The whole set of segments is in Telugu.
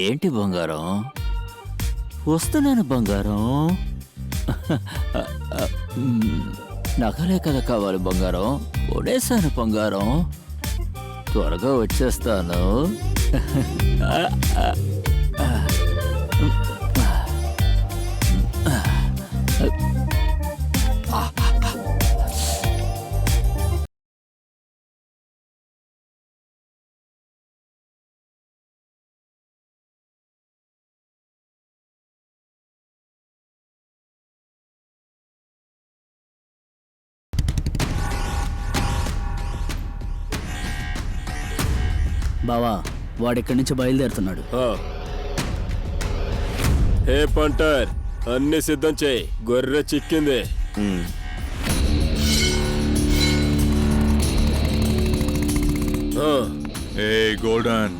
ఏంటి బంగారం? వస్తున్నాను బంగారం. నగలే కదా కావాలి బంగారం. కొనేసాను బంగారం. త్వరగా వచ్చేస్తాను. బావా, వాడిక్కడి నుంచి బయలుదేరుతున్నాడు. హే పంటర్, అన్ని సిద్ధం చేయి. గొర్రె చిక్కింది. ఏ గోల్డెన్,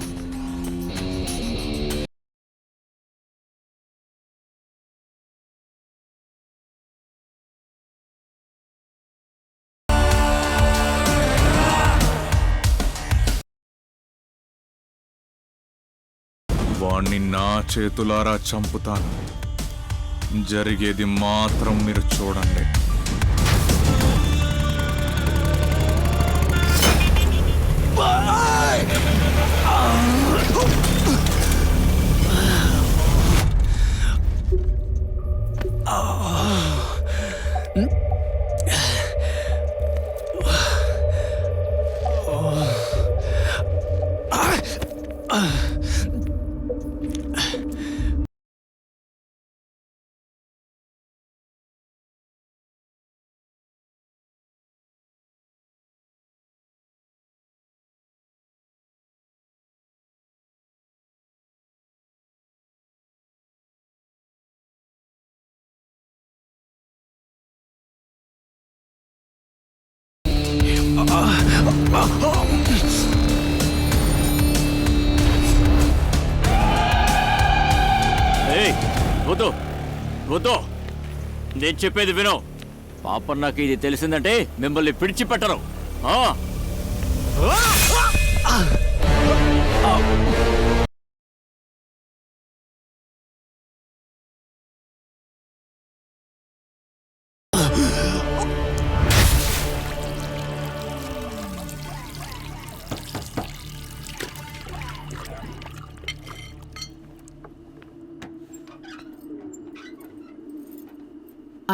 వాణ్ణి నా చేతులారా చంపుతాను. జరిగేది మాత్రం మీరు చూడండి. వద్దు వద్దు, నేను చెప్పేది విను. పాపన్నకి ఇది తెలిసిందంటే మిమ్మల్ని పిడిచిపెట్టరు.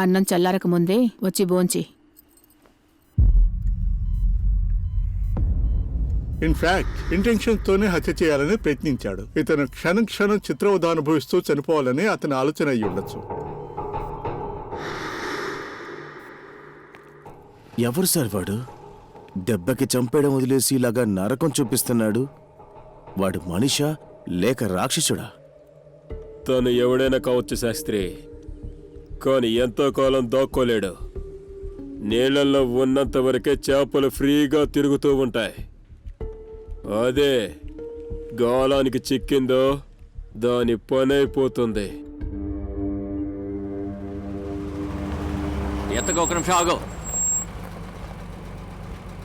అన్నం చల్లారక ముందే వచ్చి భోంచి. ఇన్ఫాక్ట్ ఇంటెన్షన్ తోనే హత్య చేయాలని ప్రయత్నించాడు. ఇతను క్షణం క్షణం చిత్రవద అనుభవిస్తూ చనిపోవాలని అతని ఆలోచన అయి ఉండొచ్చు. ఎవరు సార్ వాడు? దెబ్బకి చంపేయడం వదిలేసి ఇలాగా నరకం చూపిస్తున్నాడు. వాడు మనిషా లేక రాక్షసుడా? తను ఎవడైనా కావచ్చు శాస్త్రి, కానీ ఎంతో కాలం దాక్కోలేడు. నీళ్లలో ఉన్నంత వరకే చేపలు ఫ్రీగా తిరుగుతూ ఉంటాయి. అదే గాలానికి చిక్కిందో దాని పని అయిపోతుంది. ఎత్తగా ఒక నిమిషం ఆగు.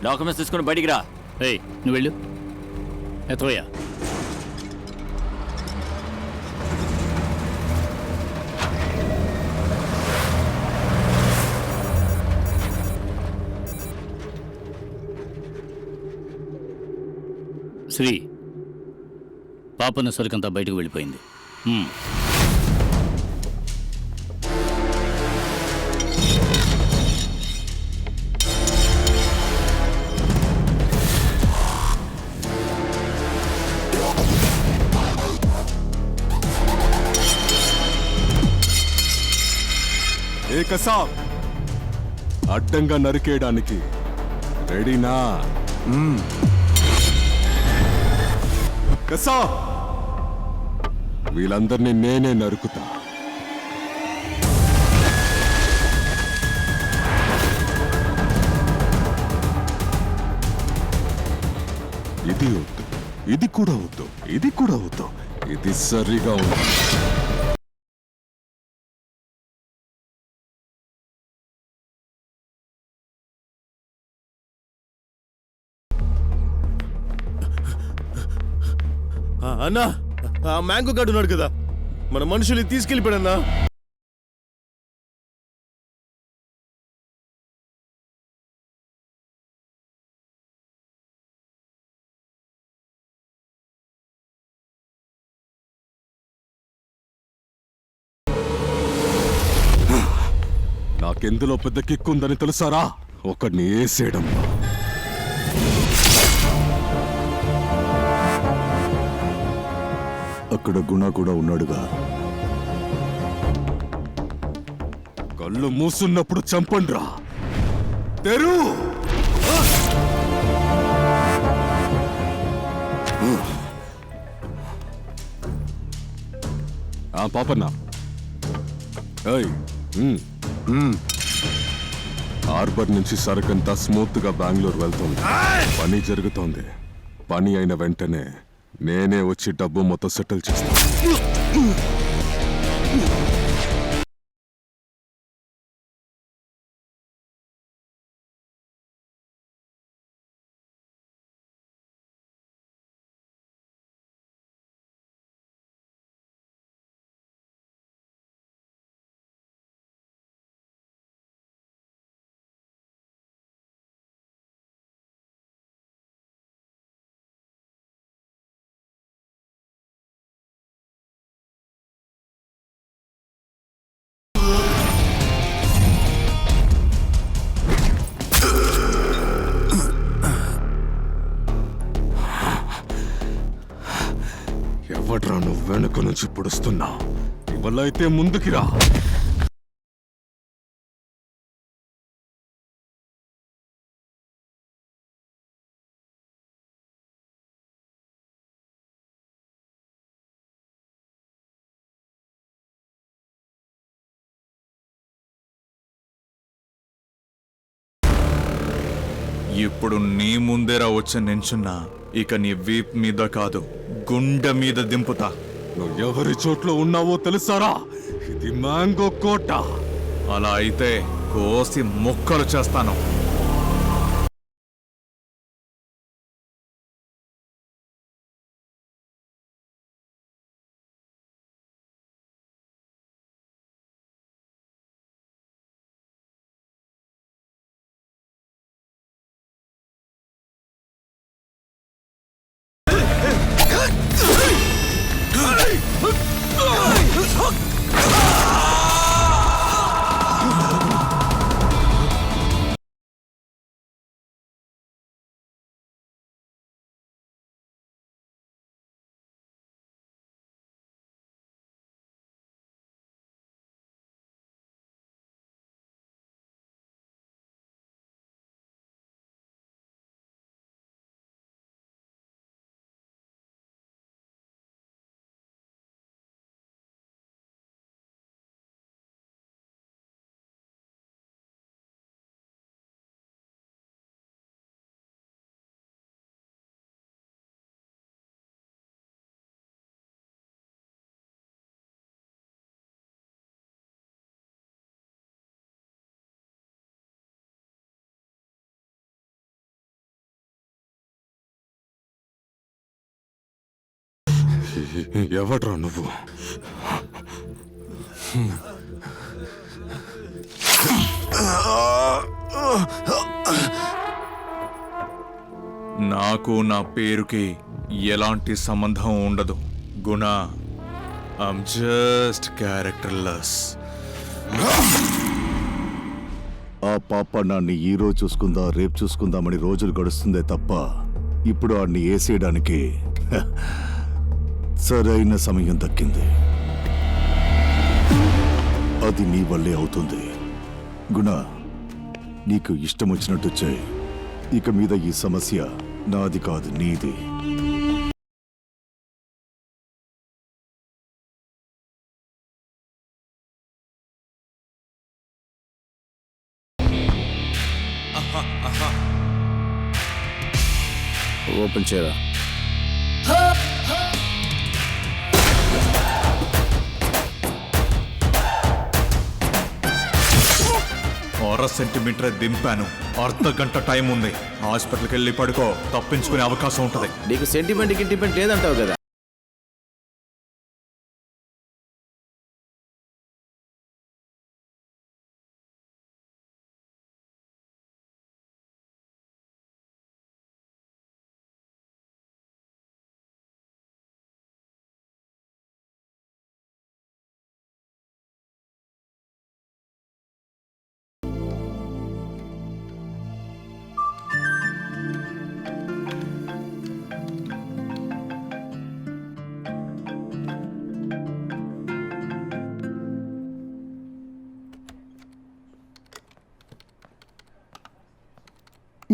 డాక్యుమెంట్స్ తీసుకుని బయటికి రా. నువ్వు వెళ్ళు. ఎత్తవయ్యా. శ్రీ, పాపన్న సరికంతా బయటకు వెళ్ళిపోయింది. అడ్డంగా నరికేయడానికి రెడీనా? కసా, వీళ్ళందరినీ నేనే నరుకుతా. ఇది వద్దు, ఇది కూడా వద్దు, ఇది కూడా వద్దు. ఇది సరిగా ఉంది. అన్నా, ఆ మ్యాంగో గాడు ఉన్నాడు కదా, మన మనుషుల్ని తీసుకెళ్ళిపోయాడన్నా. నాకెందులో పెద్ద కిక్కుందని తెలుసారా? ఒకడిని వేసేయడం. అక్కడ గుణ కూడా ఉన్నాడుగా. కళ్ళు మూసున్నప్పుడు చంపండ్రా. తెరు. పాపన్నా, హార్బర్ నుంచి సరుకంతా స్మూత్ గా బెంగళూరు వెళ్తుంది. పని జరుగుతోంది. పని అయిన వెంటనే నేనే వచ్చి డబ్బు మొత్తం సెటిల్ చేస్తాను. ఎవడ్రా నువ్వు వెనుక నుంచి పొడుస్తున్నా? ఇవల్ల అయితే ముందుకి రా. ఇప్పుడు నీ ముందేరా వచ్చి నించున్నా. ఇక నీ వీప్ మీద కాదు, గుండె మీద దింపుతా. నువ్వు ఎవరి చోట్లో ఉన్నావో తెలుసారా? ఇది మ్యాంగో కోట. అలా అయితే కోసి ముక్కలు చేస్తాను. ఎవడ్రా నువ్వు? నాకు నా పేరుకి ఎలాంటి సంబంధం ఉండదు గుణ. I'm just characterless. ఆ పాపన్నాన్ని ఈ రోజు చూసుకుందా రేపు చూసుకుందామని రోజులు గడుస్తుందే తప్ప ఇప్పుడు ఆడిని వేసేయడానికి సరైన సమయం దక్కింది. అది నీ వల్లే అవుతుంది. గుణ, నీకు ఇష్టం వచ్చినట్టు చేయి. ఇక మీద ఈ సమస్య నాది కాదు, నీది. ఓపెన్ చేయరా. సెంటీమీటర్ దింపాను. అర్ధ గంట టైం ఉంది. హాస్పిటల్కి వెళ్ళి పడుకో, తప్పించుకునే అవకాశం ఉంటది. నీకు సెంటిమెంట్ గింటిమెంట్ లేదంటావు కదా.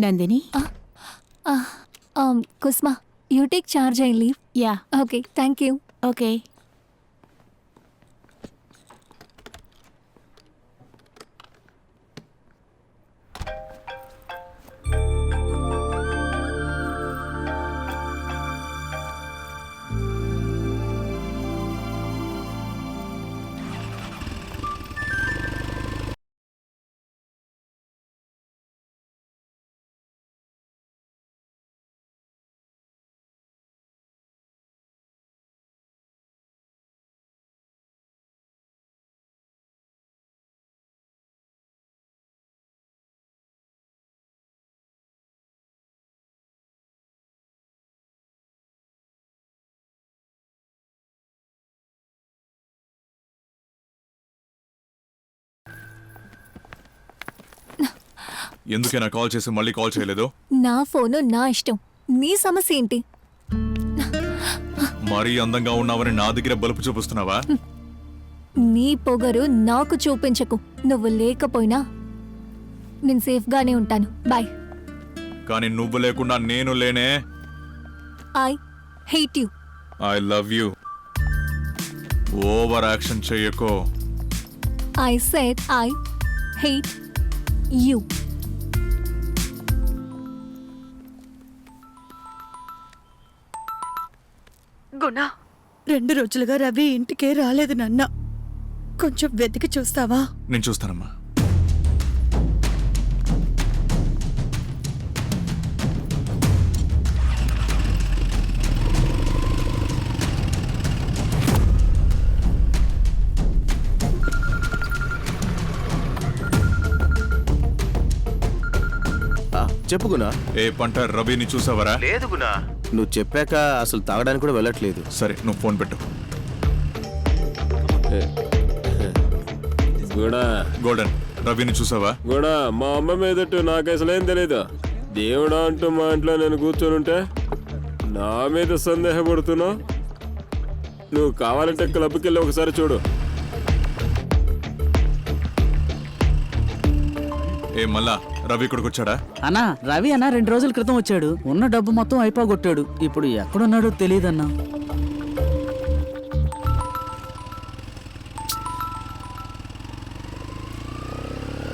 నందిని కుస్మా you take charge and leave. Yeah okay, thank you. Okay. ఎందుకైనా కాల్ చేసి మళ్ళీ కాల్ చేయలేదు? నా ఫోను నా ఇష్టం, నీ సమస్య ఏంటి? మరీ అందంగా ఉన్నావని నా దగ్గర బలుపు చూపిస్తున్నావా? నీ పొగరు నాకు చూపించకు. నువ్వు లేకపోయినా నేను సేఫ్గానే ఉంటాను. బాయ్. కానీ నువ్వు లేకుండా నేను లేనే. I hate you. I love you. Over action చెయ్యకో. I said I hate you. Guna, 2 రోజులుగా రవి ఇంటికే రాలేదు నాన్న. కొంచెం వెతికి చూస్తావా? నేను చూస్తానమ్మా. చెప్పు గుణ. ఏ పంట, రవిని చూసావరా? లేదు గుణ. నువ్వు చెప్పాక అసలు తాగడానికి కూడా వెళ్ళట్లేదు. సరే, నువ్వు ఫోన్ పెట్టు. గుడా గోల్డెన్, రవిని చూసావా? గుడా, మా అమ్మ మీదట్టు నాకు అసలు ఏం తెలీదు. దేవుడా అంటూ మా ఇంట్లో నేను కూర్చొని ఉంటే నా మీద సందేహపడుతున్నావు. నువ్వు కావాలంటే క్లబ్కి వెళ్ళి ఒకసారి చూడు. ఏ మళ్ళా రవి ఇక్కడికి వచ్చాడా? అన్నా, రవి అన్న 2 రోజుల క్రితం వచ్చాడు. ఉన్న డబ్బు మొత్తం అయిపోగొట్టాడు. ఇప్పుడు ఎక్కడున్నాడో తెలియదన్నా.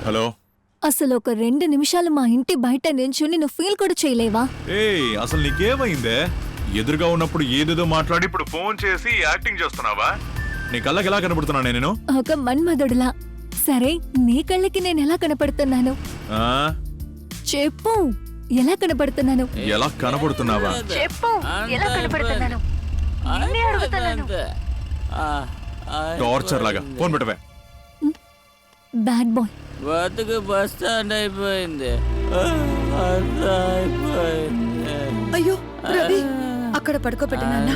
హలో. అసలు ఒక 2 నిమిషాలు మా ఇంటి బయట నించుని నువ్వు ఫీల్ కూడా చేయలేవా? ఏయ్, అసలు నీకేమైందే? ఎదురుగా ఉన్నప్పుడు ఏదేదో మాట్లాడి ఇప్పుడు ఫోన్ చేసి యాక్టింగ్ చేస్తున్నావా? నీ కళ్ళకి ఎలా కనబడుతున్నా నేను? ఒక మన్మధుడులా. సరే, నీ కళ్ళకి నేను ఎలా కనపడుతున్నాను? ఆ? చెప్పు, ఎలా కనపడుతున్నాను? ఎలా కనబడుతున్నావా? చెప్పు, ఎలా కనపడుతున్నాను? నిన్నే అడుగుతున్నాను. టార్చర్ లాగా. ఫోన్ పెట్టవే. Bad boy. బతుకు బస్ స్టాండ్ అయిపోయింది. అయిపోయింది. అయ్యో రవి, అక్కడ పడుకోబెట్టి నాన్న.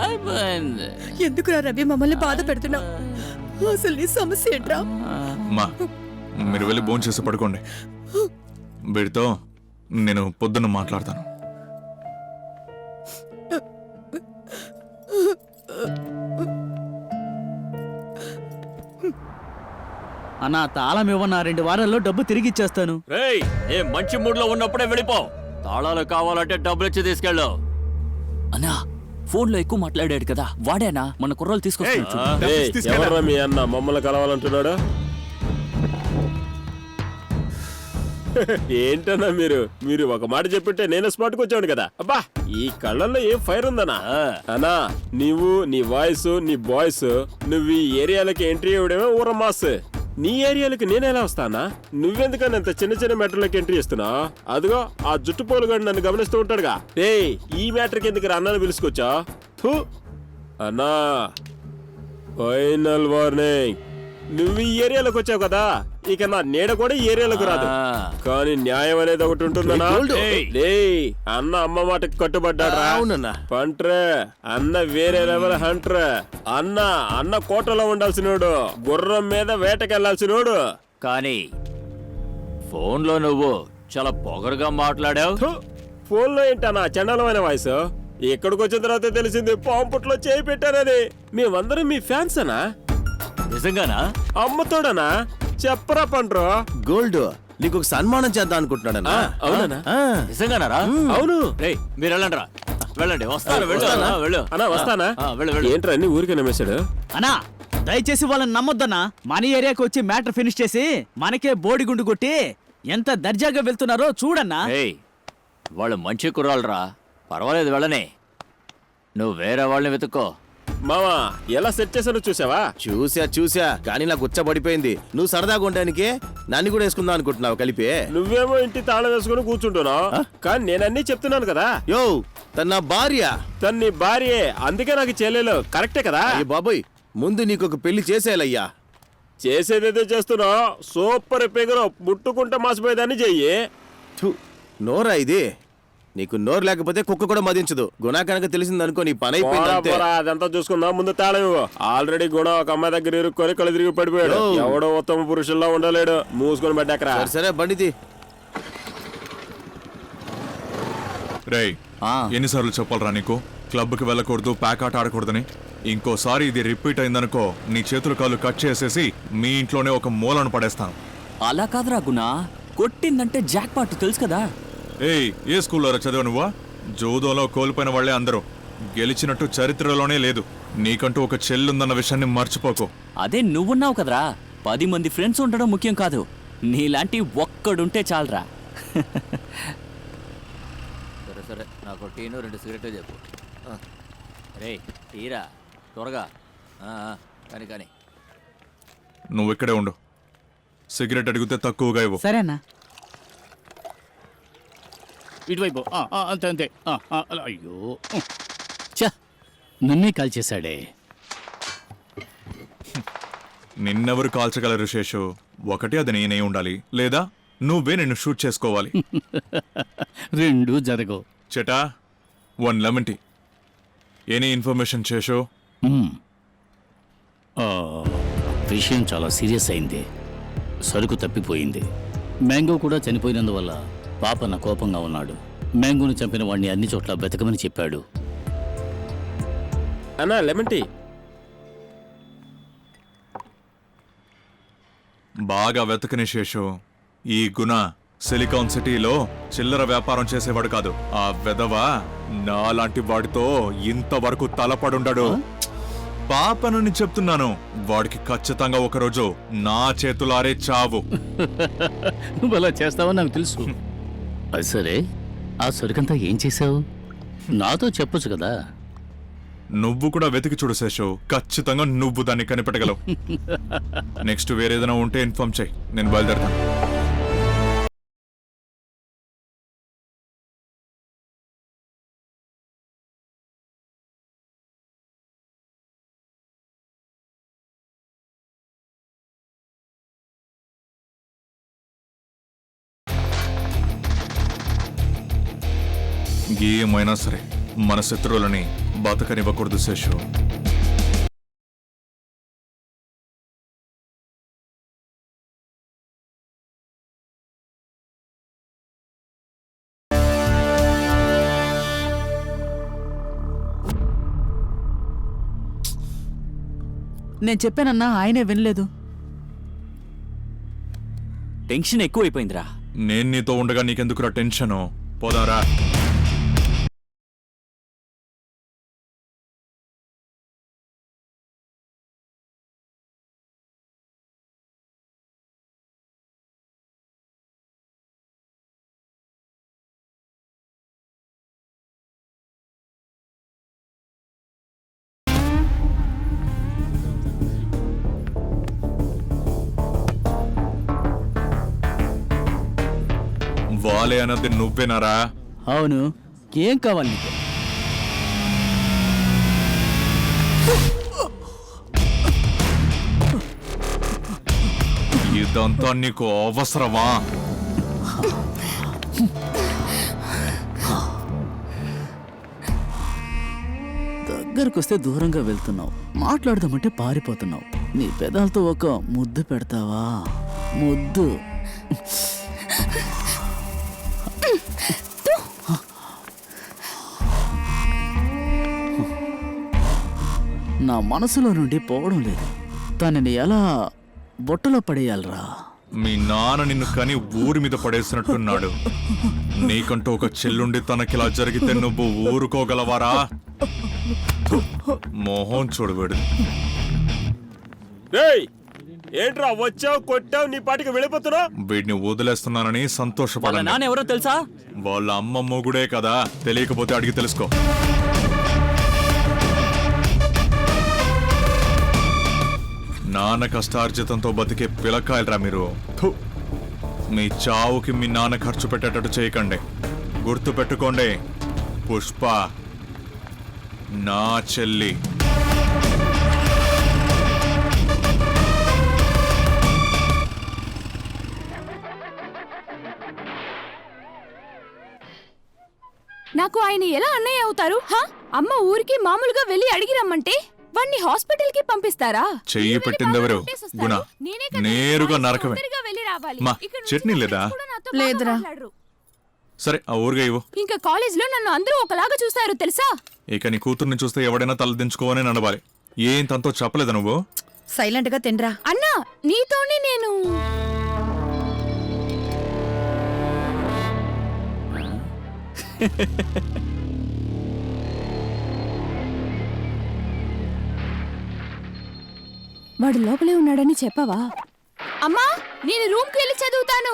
అయిపోయింది. ఎందుకురా రవి మమ్మల్ని బాధ పెడుతున్నావు? అసలు నీ సమస్య ఏంట్రా? అమ్మా, మీరు వెళ్ళి ఫోన్ చేసి పడుకోండి. వీడితో నేను పొద్దున్న మాట్లాడతాను. అన్నా, తాళం ఇవ్వన్నా, 2 వారాల్లో డబ్బు తిరిగి ఇచ్చేస్తాను. రేయ్, ఏ మంచి మూడ్ లో ఉన్నప్పుడే వెళ్ళిపో. తాళాలు కావాలంటే డబ్బులు ఇచ్చి తీసుకెళ్ళు. అన్నా, ఫోన్ లో ఎక్కువ మాట్లాడాడు కదా, వాడేనా మన కుర్రోలు తీసుకొస్తాడు. ఎవర్రా మీ అన్న మమ్మల్ని కలవాలంటున్నాడు? ఏంటన్నా మీరు ఒక మాట చెప్పింటే నేనే స్పాట్కి వచ్చాను కదా. అబ్బా, ఈ కళ్ళల్లో ఏం ఫైర్ ఉందనా? అన్నా, నీవు నీ వాయిస్, నీ బాయ్స్, నువ్వు ఈ ఏరియాలకి ఎంట్రీ ఇవ్వడమే ఊర మాస్. నీ ఏరియాలకి నేనెలా వస్తానా? నువ్వెందుకని అంత చిన్న చిన్న మ్యాటర్లకి ఎంట్రీ ఇస్తున్నా? అదిగో ఆ జుట్టుపోలుగాడు నన్ను గమనిస్తూ ఉంటాడుగా. రే, ఈ మ్యాటర్కి ఎందుకు అన్నాను పిలుచుకొచ్చా? అన్నా, ఫైనల్ వార్నింగ్. నువ్వు ఈ ఏరియాలోకి వచ్చావు కదా, ఇక నా నీడ కూడా ఈ ఏరియాలోకి రాదు. కానీ న్యాయం అనేది ఒకటి ఉంటుందన్నా. అన్న అమ్మ మాటకి కట్టుబడ్డాడ్రా. అవునన్నా. పంట్రే, అన్న వేరే లెవెల్ హంట్రే. అన్న కోటలో ఉండాల్సినోడు, గుర్రం మీద వేటకెళ్లాల్సినోడు. కానీ ఫోన్లో నువ్వు చాలా పొగరుగా మాట్లాడావు. ఫోన్లో ఏంటన్నా చండాలమైన వాయిస్? ఇక్కడికి వచ్చిన తర్వాత తెలిసింది పాంపుట్లో చేయి పెట్టానని. మేమందరం మీ ఫ్యాన్స్ అనా? నిజంగానా? అమ్మతోడనా? చెప్పరా పండ్రు. గోల్డ్ నీకు ఒక సన్మానం చేద్దాం అనుకుంటున్నాడన్నా. అవునా? నిజంగానారా? అవును. రేయ్ మీరు వెళ్ళండి రా, వెళ్ళండి. వస్తాను, వెళ్ళు వెళ్ళు. అన్నా వస్తానా? వెళ్ళు వెళ్ళు. ఏంట్రా అన్ని ఊరికే నమ్మేశాడు? అన్నా దయచేసి వాళ్ళని నమ్మొద్దన్నా. మన ఏరియాకి వచ్చి మ్యాటర్ ఫినిష్ చేసి మనకే బోడిగుండు కొట్టి ఎంత దర్జాగా వెళ్తున్నారో చూడన్నా. ఏయ్ వాళ్ళు మంచి కుర్రాళ్ళరా, పర్వాలేదు వెళ్ళని. నువ్వు వేరే వాళ్ళని వెతుక్కో. మావా ఎలా సెట్ చేశానో చూసావా? చూసా కానీ నాకు ఉచ్చబడిపోయింది. నువ్వు సరదాగా ఉండడానికి నన్ను కూడా వేసుకుందాం అనుకుంటున్నావు కలిపి. నువ్వేమో ఇంటి తాళం వేసుకుని కూర్చుంటున్నావు, కానీ నేనన్నీ చెప్తున్నాను కదా. యో తన నా భార్య. తను నీ భార్యే, అందుకే నాకు చెల్లెలు. కరెక్టే కదా? అయ్య బాబోయ్, ముందు నీకు ఒక పెళ్లి చేసేయాలయ్యా. చేసేదేదో చేస్తున్నావు. సూపర్ పెగరు ముట్టుకుంటే మాసిపోయేదాన్ని చెయ్యి. థు, నోరా ఇది? నీకు నోరు లేకపోతే కుక్క కూడా మదించదు. గుణ కనుక తెలిసిందనుకో నీ పని అయిపోయింది అంతే. అదంతా చూసుకుందాం, ముందు తాళం ఇవ్వు. ఆల్రెడీ గుణ ఒక అమ్మాయి దగ్గర ఇరుక్కొని కళ్ళు తిరిగి పడిపోయాడు. ఎవడో ఉత్తమ పురుషుల్లో ఉండలేడు. మూసుకొని పెట్టాకరా. సరే బండిది. రేయ్ ఎన్నిసార్లు చెప్పాలరా నీకు క్లబ్కి వెళ్ళకూడదు, ప్యాక్ ఆట ఆడకూడదని? ఇంకోసారి ఇది రిపీట్ అయిందనుకో నీ చేతులు కాళ్ళు కట్ చేసేసి మీ ఇంట్లోనే ఒక మూలను పడేస్తాను. అలా కాదురా గునా, కొట్టిందంటే జాక్ పాట్ తెలుసు కదా. ఏయ్ ఏ స్కూల్లో చదివా నువ్వా? జూదోలో కోల్పోయిన వాళ్లే అందరూ. గెలిచినట్టు చరిత్రలోనే లేదు. నీకంటూ ఒక చెల్లుందన్న విషయాన్ని మర్చిపోకు. అదే నువ్వున్నావు కదరా, 10 మంది ఫ్రెండ్స్ ఉండడం ముఖ్యం కాదు, నీలాంటి ఒక్కడుంటే చాలరా. సరే సరే, నాకు టీను 2 సిగరెట్లు చెప్పు. రే తీరా త్వరగా. కానీ నువ్వు ఇక్కడే ఉండు. సిగరెట్ అడిగితే తక్కువగా ఇవ్వు. సరేనా? ఇటువైపు అంతే అంతే. అయ్యో చ నన్నే కాల్ చేశాడే. నిన్నెవరు కాల్చగలరు శేషు? ఒకటి అది నేనే ఉండాలి, లేదా నువ్వే నిన్ను షూట్ చేసుకోవాలి. రెండు జరగవు. చెటా 1 lemon tea. Any information Seshu? విషయం చాలా సీరియస్ అయింది. సరుకు తప్పిపోయింది. మ్యాంగో కూడా చనిపోయినందువల్ల పాపన్న కోపంగా ఉన్నాడు. మ్యాంగోను చంపిన వాడిని అన్ని చోట్ల వెతకమని చెప్పాడు. అన్నా లెమన్ టీ. బాగా వెతకని శేషు. ఈ గుణ సిలికాన్ సిటీలో చిల్లర వ్యాపారం చేసేవాడు కాదు. ఆ వెధవ నాలాంటి వాడితో ఇంతవరకు తలపడుండడు. పాపనని చెప్తున్నాను. వాడికి ఖచ్చితంగా ఒకరోజు నా చేతులారే చావు. నువ్వు అలా చేస్తావని నాకు తెలుసు. అది సరే, ఆ సరుకంతా ఏం చేశావు? నాతో చెప్పొచ్చు కదా. నువ్వు కూడా వెతికి చూడు శేషు. ఖచ్చితంగా నువ్వు దాన్ని కనిపెట్టగలవు. నెక్స్ట్ వేరేదైనా ఉంటే ఇన్ఫార్మ్ చేయి, నేను బయలుదేరుతాను. ఏమైనా సరే మన శత్రువులని బతకనివ్వకూడదు శేషు. నేను చెప్పానన్నా, ఆయనే వినలేదు. టెన్షన్ ఎక్కువైపోయిందిరా. నేను నీతో ఉండగా నీకెందుకురా టెన్షను? పోదారా. వాలే అన్నది నువ్వేనారా? అవును, ఏం కావాలి నీకు? ఇదంతా నీకు అవసరమా? దగ్గరకొస్తే దూరంగా వెళ్తున్నావు, మాట్లాడదామంటే పారిపోతున్నావు. నీ పెదాలతో ఒక ముద్దు పెడతావా? ముద్దు. నా మనసులో నుండి పోవడం లేదు. తనని ఎలా బుట్టలో పడేయాలరా. మీ నాన్న నిన్ను కని ఊరి మీద పడేసినట్టున్నాడు. నీకంటూ ఒక చెల్లుండి తనకిలా జరిగితే నువ్వు ఊరుకోగలవారా? మోహన్ చూడబడు. రేయ్ ఏంట్రా వచ్చావు కొట్టావు నీ పాటికి వెళ్ళిపోతున్నావు? వీడిని వదిలేస్తున్నానని వాళ్ళ సంతోషపడాలి. నాన్న ఎవరో తెలుసా? వాళ్ళ అమ్మ మొగుడే కదా, తెలియకపోతే అడిగి తెలుసుకో. నాన్న కష్టార్జితంతో బతికే పిలకాయలరా మీరు. థు. మీ చావుకి మీ నాన్న ఖర్చు పెట్టేటట్టు చేయకండి. గుర్తు పెట్టుకోండి, పుష్ప నా చెల్లి. నాకు ఆయన ఎలా అన్నయ్య అవుతారు? అమ్మ ఊరికి మామూలుగా వెళ్ళి అడిగి రమ్మంటే వాణ్ణి హాస్పిటల్ కి పంపిస్తారా? చెయ్యి పెట్టిందెవరు? గుణ. నేరుగా నరకమే. మా చట్నీ లేదా? లేదురా. సరే ఆ ఊరుగా ఇవ్వు. ఇంకా కాలేజ్ లో నన్ను అందరూ ఒకలాగా చూస్తారు తెలుసా? ఇక నీ కూతుర్ని చూస్తే ఎవడైనా తలదించుకోవని నడవాలి. ఏం తనతో చెప్పలేదా నువ్వు? సైలెంట్ గా తినరా. అన్నా నీతోనే నేను వాడు లోపలే ఉన్నాడని చెప్పవా? అమ్మా నేను రూమ్ కి వెళ్ళి చదువుతాను.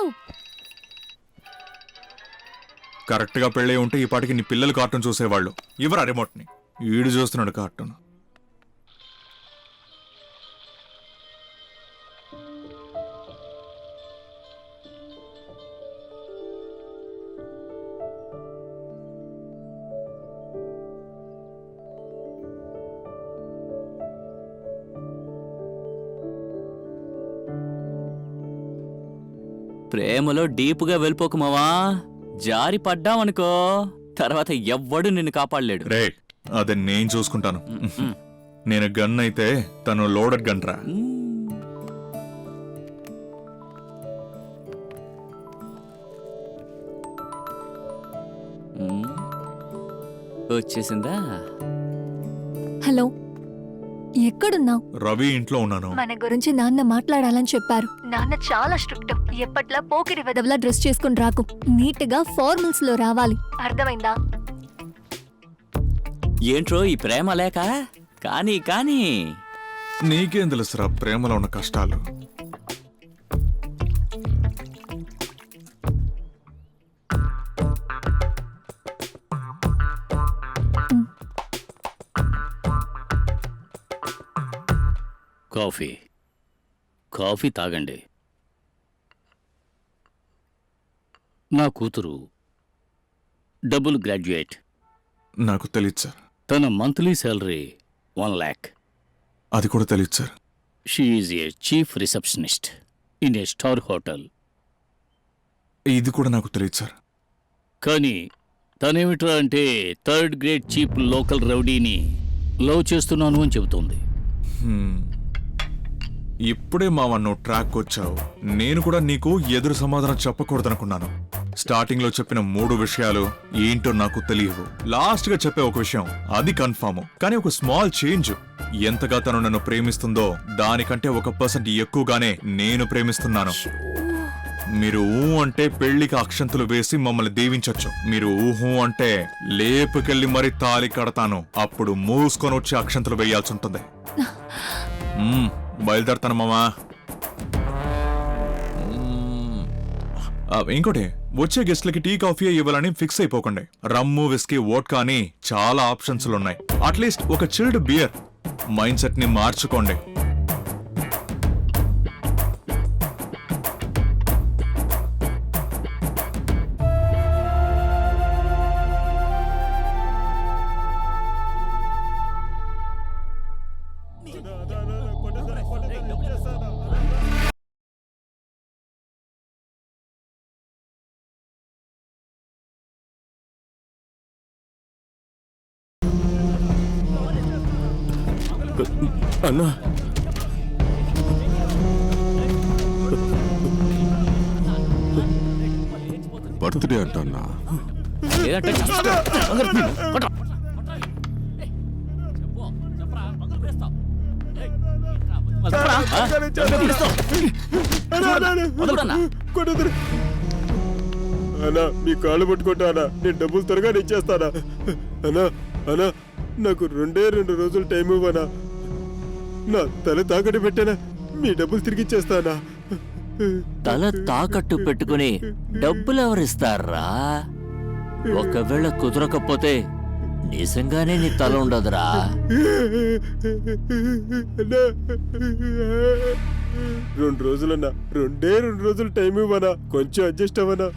కరెక్ట్ గా పెళ్ళి ఉంటే ఈ పాటికి నీ పిల్లలు కార్టూన్ చూసేవాళ్ళు. ఇవరా రిమోట్ ని. ఈడు చూస్తున్నాడు కార్టూన్. ప్రేమలో డీపుగా వెళ్ళిపోకు మావా. జారి పడ్డావనుకో తర్వాత ఎవ్వడు నిన్ను కాపాడలేడు. రే అదే నేను చూసుకుంటాను. నేను గన్ అయితే తను లోడెడ్ గన్ రా. వచ్చేసిందా? హలో, ఎక్కడున్నావు? రవి ఇంట్లో ఉన్నాను. మన గురించి నాన్న మాట్లాడాలని చెప్పారు. నాన్న చాలా స్ట్రిక్ట్. ఎప్పట్లా పోకిరి వెదవలా డ్రెస్ చేసుకుని రాకు. నీట్ గా ఫార్మల్స్ లో రావాలి, అర్థమైందా? ఏంట్రో ఈ ప్రేమ లేక? కానీ కానీ నీకేం తెలుసురా ప్రేమలో ఉన్న కష్టాలు. కాఫీ తాగండి. నా కూతురు డబుల్ గ్రాడ్యుయేట్. నాకు తెలియదు సార్. తన మంత్లీ శాలరీ 1 lakh. అది కూడా తెలియదు sir. She is a chief receptionist in a star hotel. ఇది కూడా నాకు తెలియదు సార్. కానీ తనేమిట్రా అంటే 3rd grade చీప్ లోకల్ రౌడీని లవ్ చేస్తున్నాను అని చెబుతోంది. ఇప్పుడే మావా నువ్వు ట్రాక్ వచ్చావు. నేను కూడా నీకు ఎదురు సమాధానం చెప్పకూడదనుకున్నాను. స్టార్టింగ్ లో చెప్పిన 3 విషయాలు ఏంటో నాకు తెలియవు. లాస్ట్ గా చెప్పే ఒక విషయం అది కన్ఫర్మ్. కానీ ఒక స్మాల్ చేంజ్. ఎంతగా తను నన్ను ప్రేమిస్తుందో దానికంటే 1% ఎక్కువగానే నేను ప్రేమిస్తున్నాను. మీరు ఊ అంటే పెళ్లికి అక్షంతులు వేసి మమ్మల్ని దీవించొచ్చు. మీరు ఊహు అంటే లేపుకెళ్ళి మరి తాలి కడతాను. అప్పుడు మూసుకొని వచ్చి అక్షంతులు వేయాల్సి ఉంటుంది. బయలుదేరతాను మామా. ఇంకోటి, వచ్చే గెస్ట్లకి టీ కాఫీ ఇవ్వాలని ఫిక్స్ అయిపోకండి. రమ్ము విస్కీ వోడ్కా అని చాలా ఆప్షన్స్లు ఉన్నాయి. అట్లీస్ట్ ఒక చిల్డ్ బియర్. మైండ్ సెట్ ని మార్చుకోండి. అన్నా, బర్త్డే అంటన్నా. లేదంటే చస్తా. అన్నా మీ కాళ్ళు పట్టుకుంటా అన్నా, నేను డబ్బులు త్వరగా ఇచ్చేస్తానా. అన్నా అన్నా నాకు 2 రోజులు టైం ఇవ్వనా, నా తల తాకట్టు పెట్టానా, మీ డబ్బులు తిరిగి ఇచ్చేస్తానా. తల తాకట్టు పెట్టుకుని డబ్బులు ఎవరిస్తారా? ఒకవేళ కుదరకపోతే నిజంగానే నీ తల ఉండదురా. అన్నా 2 రోజులన్నా, 2 రోజులు టైం ఇవ్వనా, కొంచెం అడ్జస్ట్ అవ్వనా.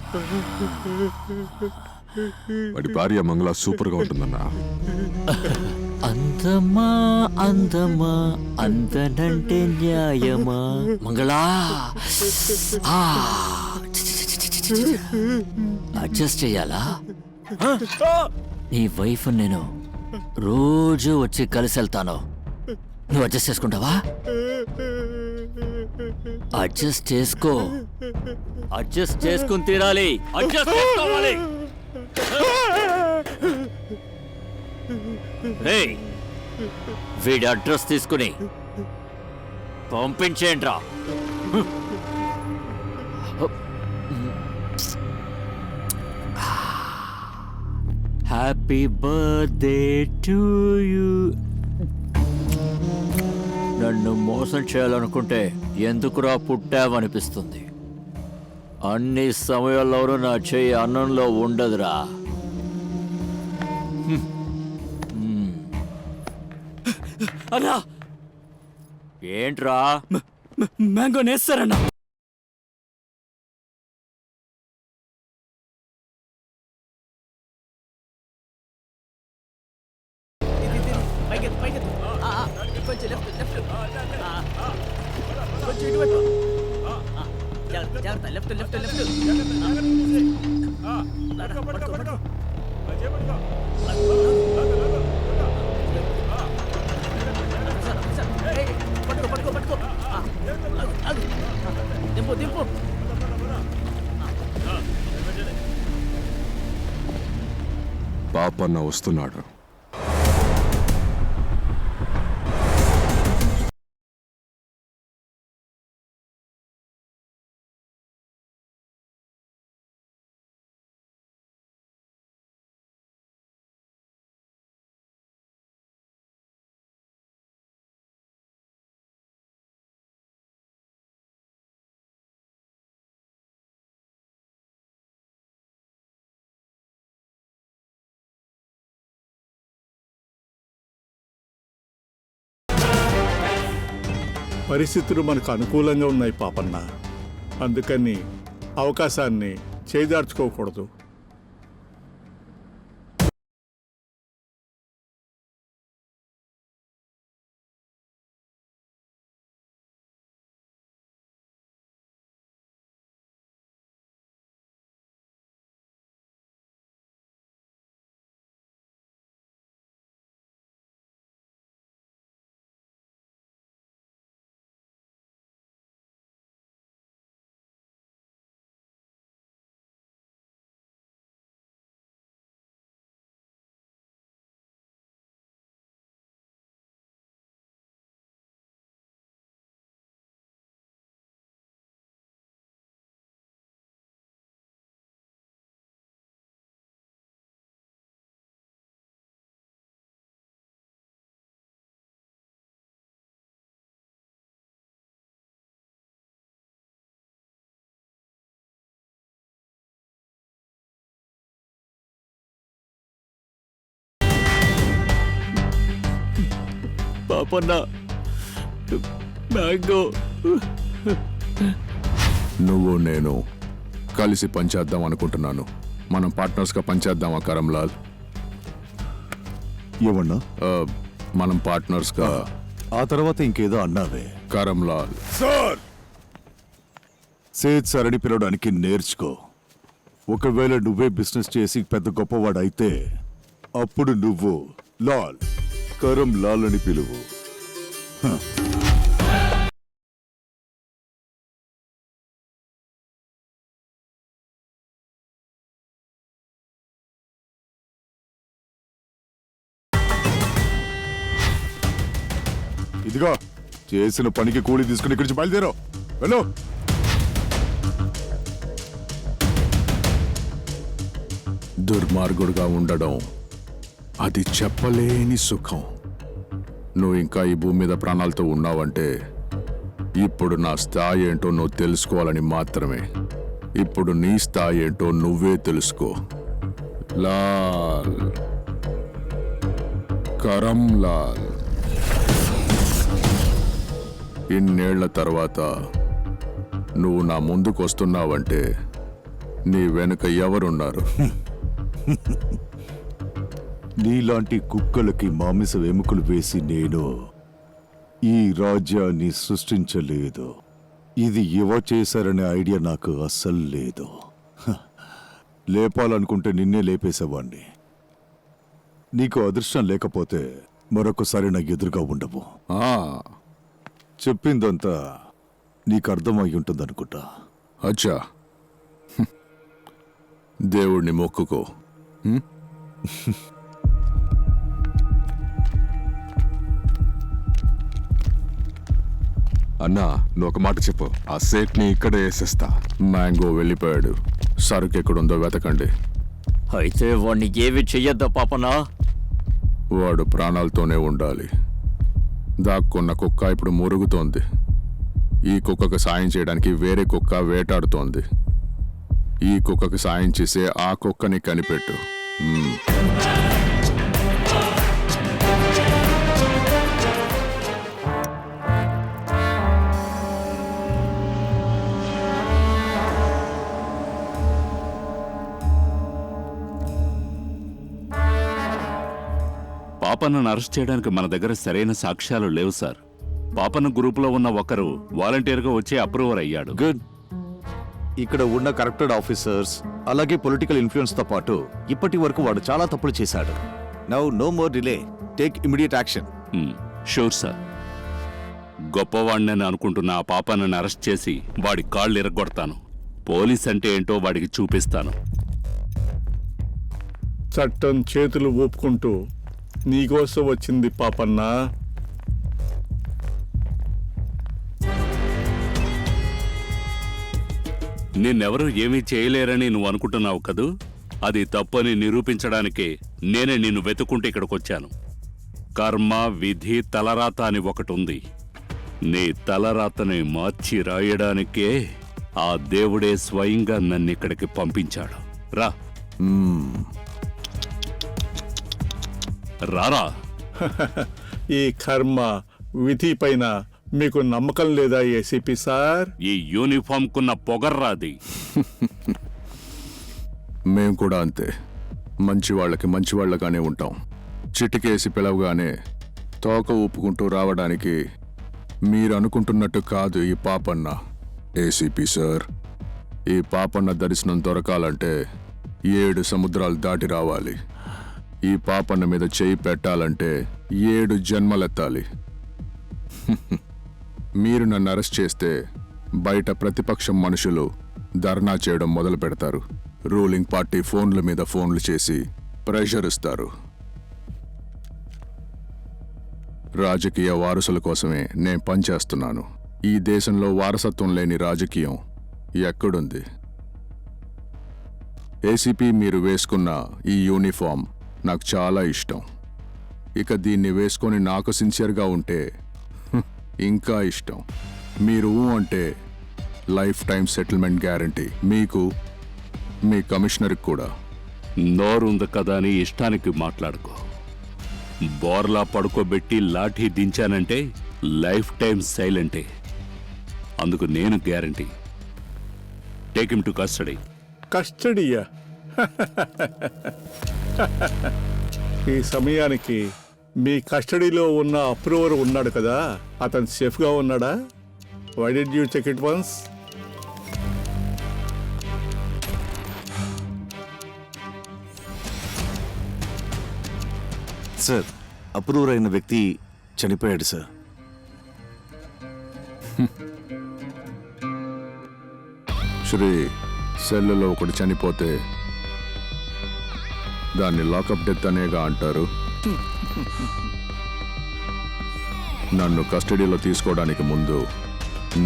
వాడి భార్య మంగళ సూపర్ గా ఉంటుందన్నా. అందమా అందమా అందనంటే న్యాయమా మంగళా. అడ్జస్ట్ చెయ్యాలా? నీ వైఫ్ నేను రోజు వచ్చి కలిసి వెళ్తాను, నువ్వు అడ్జస్ట్ చేసుకుంటావా? అడ్జస్ట్ చేసుకో, అడ్జస్ట్ చేసుకుని తీరాలి, అడ్జస్ట్ చేసుకోవాలి. రేయ్, వీడి అడ్రస్ తీసుకుని పంపించేయండిరా. Happy birthday to you. నన్ను మోసం చేయాలనుకుంటే ఎందుకురా పుట్టావనిపిస్తుంది. అన్ని సమయాల్లోనూ నా చెయ్యి అన్నంలో ఉండదురా. అన్నా ఏంట్రా? మ్యాంగో నేస్తారన్నా. పాపన్న వస్తున్నాడు. పరిస్థితులు మనకు అనుకూలంగా ఉన్నాయి పాపన్న, అందుకని అవకాశాన్ని చేజార్చుకోకూడదు. పాపన్న, మ్యాంగో. నువ్వు నేను కలిసి పనిచేద్దాం అనుకుంటున్నాను. మనం పార్ట్నర్స్ గా పనిచేద్దామా కరంలాల్? ఏమన్నా? మనం పార్ట్నర్స్ గా. ఆ తర్వాత ఇంకేదో అన్నావే. కరంలాల్ సార్, సేద్ సరడి పిలవడానికి నేర్చుకో. ఒకవేళ నువ్వే బిజినెస్ చేసి పెద్ద గొప్పవాడైతే అప్పుడు నువ్వు లాల్, కరం లాల్ అని పిలువు. ఇదిగో చేసిన పనికి కూలి తీసుకుని ఇక్కడి నుంచి బయలుదేరో వెళ్ళు. దుర్మార్గుడుగా ఉండడం అది చెప్పలేని సుఖం. నువ్వు ఇంకా ఈ భూమి మీద ప్రాణాలతో ఉన్నావంటే ఇప్పుడు నా స్థాయి ఏంటో నువ్వు తెలుసుకోవాలని మాత్రమే. ఇప్పుడు నీ స్థాయి ఏంటో నువ్వే తెలుసుకో. లాల్, కరం లాల్. ఇన్నేళ్ల తర్వాత నువ్వు నా ముందుకు వస్తున్నావంటే నీ వెనుక ఎవరున్నారు? నీలాంటి కుక్కలకి మాంస ఎముకలు వేసి నేను ఈ రాజ్యాన్ని సృష్టించలేదు. ఇది యువ చేశారనే ఐడియా నాకు అస్సలు లేదు. లేపాలనుకుంటే నిన్నే లేపేసేవాణ్ణి. నీకు అదృష్టం లేకపోతే మరొకసారి నా ఎదురుగా ఉండవు. చెప్పిందంతా నీకు అర్థమై ఉంటుందనుకుంటా. అచ్చా, దేవుణ్ణి మొక్కుకో. అన్నా, నువ్వు ఒక మాట చెప్పు. ఆ సేట్ని ఇక్కడే వేసేస్తా. మ్యాంగో వెళ్ళిపోయాడు. సరుకు ఎక్కడుందో వెతకండి. అయితే వాడిని ఏవి చెయ్యొద్దా పాపనా? వాడు ప్రాణాలతోనే ఉండాలి. దాక్కున్న కుక్క ఇప్పుడు మురుగుతోంది. ఈ కుక్కకు సాయం చేయడానికి వేరే కుక్క వేటాడుతోంది. ఈ కుక్కకు సాయం చేసే ఆ కుక్కని కనిపెట్టు. పాపన్నను అరెస్ట్ చేయడానికి మన దగ్గర సరైన సాక్ష్యాలు లేవు సార్. పాపన్న గ్రూపులో ఉన్న ఒకరు వాలంటీర్గా వచ్చి అప్రూవర్ అయ్యాడు. గుడ్. ఇక్కడ ఉన్న కరప్టెడ్ ఆఫీసర్స్ అలాగే పొలిటికల్ ఇన్ఫ్లుయెన్స్ తో పాటు ఇప్పటి వరకు వాడు చాలా తప్పులు చేశాడు. Now no more delay, take immediate action. Sure sir. గొప్పవాడినని అనుకుంటున్న ఆ పాపన్నను అరెస్ట్ చేసి వాడి కాళ్ళు ఇరగొడతాను. పోలీస్ అంటే ఏంటో వాడికి చూపిస్తాను. చట్టం చేతులు ఊపుకుంటూ నీకోసం వచ్చింది పాపన్న. నిన్నెవరూ ఏమీ చేయలేరని నువ్వు అనుకుంటున్నావు కదూ? అది తప్పని నిరూపించడానికే నేనే నిన్ను వెతుక్కుంటే ఇక్కడికొచ్చాను. కర్మ, విధి, తలరాత అని ఒకటి ఉంది. నీ తలరాతని మార్చి రాయడానికే ఆ దేవుడే స్వయంగా నన్ను ఇక్కడికి పంపించాడు. రా. రారా. ఈ కర్మ విధి పైన మీకు నమ్మకం లేదా ఏసీపీ సార్? ఈ యూనిఫామ్ కున్న పొగర్రాది. మేం కూడా అంతే. మంచి వాళ్ళకి మంచి వాళ్ళగానే ఉంటాం. చిటికేసి పిలవగానే తోక ఊపుకుంటూ రావడానికి మీరు అనుకుంటున్నట్టు కాదు ఈ పాపన్న. ఏసీపీ సార్, ఈ పాపన్న దర్శనం దొరకాలంటే 7 సముద్రాలు దాటి రావాలి. ఈ పాపన్న మీద చేయి పెట్టాలంటే 7 జన్మలెత్తాలి. మీరు నన్ను అరెస్ట్ చేస్తే బయట ప్రతిపక్షం మనుషులు ధర్నా చేయడం మొదలు పెడతారు. రూలింగ్ పార్టీ ఫోన్ల మీద ఫోన్లు చేసి ప్రెషర్ ఇస్తారు. రాజకీయ వారసుల కోసమే నేను పనిచేస్తున్నాను. ఈ దేశంలో వారసత్వం లేని రాజకీయం ఎక్కడుంది? ఏసీపీ, మీరు వేసుకున్న ఈ యూనిఫామ్ నాకు చాలా ఇష్టం. ఇక దీన్ని వేసుకొని నాకు సిన్సియర్గా ఉంటే ఇంకా ఇష్టం. మీరు అంటే లైఫ్ టైం సెటిల్మెంట్ గ్యారంటీ మీకు, మీ కమిషనర్కి కూడా. నోరుంది కదా అని ఇష్టానికి మాట్లాడుకో. బోర్లా పడుకోబెట్టి లాఠీ దించానంటే లైఫ్ టైం సైలెంటే. అందుకు నేను guarantee. Take him to custody. కస్టడీయా? ఈ సమయానికి మీ కస్టడీలో ఉన్న అప్రూవర్ ఉన్నాడు కదా, అతను సేఫ్గా ఉన్నాడా? Why did you check it once? Sir, approver అయిన వ్యక్తి చనిపోయాడు సార్. శ్రీ, సెల్లులో ఒకటి చనిపోతే దాన్ని లాకప్ డెత్ అనేగా అంటారు. నన్ను కస్టడీలో తీసుకోవడానికి ముందు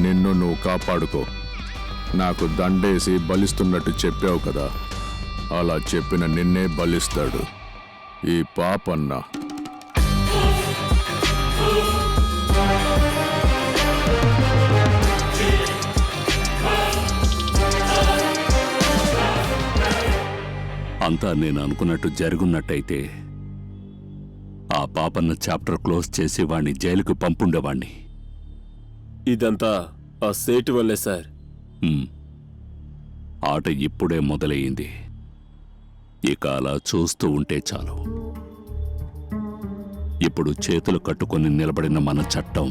నిన్ను నువ్వు కాపాడుకో. నాకు దండేసి బలిస్తున్నట్టు చెప్పావు కదా, అలా చెప్పిన నిన్నే బలిస్తాడు ఈ పాపన్న. అంతా నేను అనుకున్నట్టు జరుగున్నట్టయితే ఆ పాపన్న చాప్టర్ క్లోజ్ చేసి వాణ్ణి జైలుకు పంపుండేవాణ్ణి. ఇదంతా ఆ సేటు వల్లే సార్. ఆట ఇప్పుడే మొదలయ్యింది. ఇక అలా చూస్తూ ఉంటే చాలు. ఇప్పుడు చేతులు కట్టుకొని నిలబడిన మన చట్టం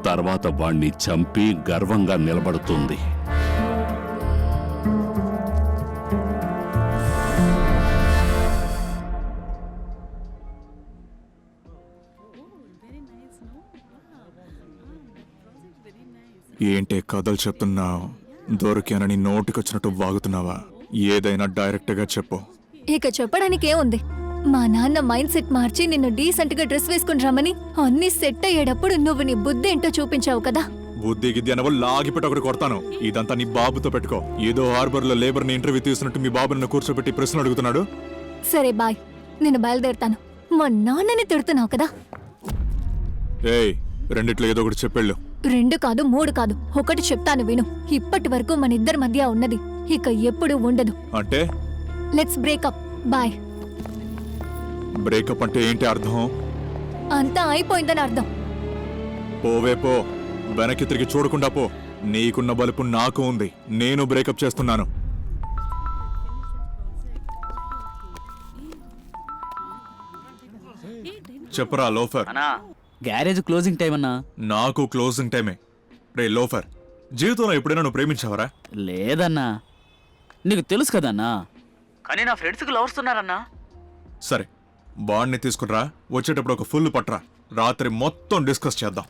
తర్వాత వాణ్ణి చంపి గర్వంగా నిలబడుతుంది. ఏంటే కథలు చెప్తున్నావు? దొరికానని నోటికొచ్చినట్టు వాగుతున్నావా? ఏదైనా డైరెక్ట్గా చెప్పు. ఇక చెప్పడానికి ఏముంది? మా నాన్న మైండ్ సెట్ మార్చి నిన్ను డీసెంట్ గా డ్రెస్ వేసుకుని రమ్మని అన్ని సెట్ అయ్యేటప్పుడు నువ్వు నీ బుద్ధి ఏంటో చూపించావు కదా. బుద్ధి గిద్ది అనవో లాగిపెట్టి ఒకటి కొడతాను. ఇదంతా నీ బాబుతో పెట్టుకో. ఏదో హార్బర్ లో లేబర్ ని ఇంటర్వ్యూ తీస్తున్నట్టు మీ బాబు నన్ను కూర్చోబెట్టి ప్రశ్నలు అడుగుతున్నాడు. సరే బాయ్, నేను బయలుదేరుతాను. మా నాన్నని తిడుతున్నావు కదా. ఏయ్, రెండిట్లో ఏదో ఒకటి చెప్పేళ్ళు. 2 కాదు 3 కాదు, ఒకటి చెప్తాను విను. ఇప్పటి వరకు మన ఇద్దరి మధ్య ఉన్నది ఇక ఎప్పుడు ఉండదు. అంటే లెట్స్ బ్రేకప్. బాయ్. బ్రేకప్ అంటే ఏంటి అర్థం? అంతా అయిపోయిందని అర్థం. పోవే పో, వెనక్కి తిరిగి చూడకుండా పో. నీకున్న బలుపు నాకు ఉంది. నేను బ్రేకప్ చేస్తున్నాను. చెప్పరా లోఫర్. గ్యారేజ్ క్లోజింగ్ టైం అన్నా. నాకు క్లోజింగ్ టైమే. రే లోఫర్, జీవితంలో ఎప్పుడైనా నువ్వు ప్రేమించావరా? లేదన్నా, నీకు తెలుసు కదన్నా. కానీ నా ఫ్రెండ్స్కి లవర్స్ ఉన్నారన్నా. సరే, బాండ్ని తీసుకురా. వచ్చేటప్పుడు ఒక ఫుల్ పట్రా. రాత్రి మొత్తం డిస్కస్ చేద్దాం.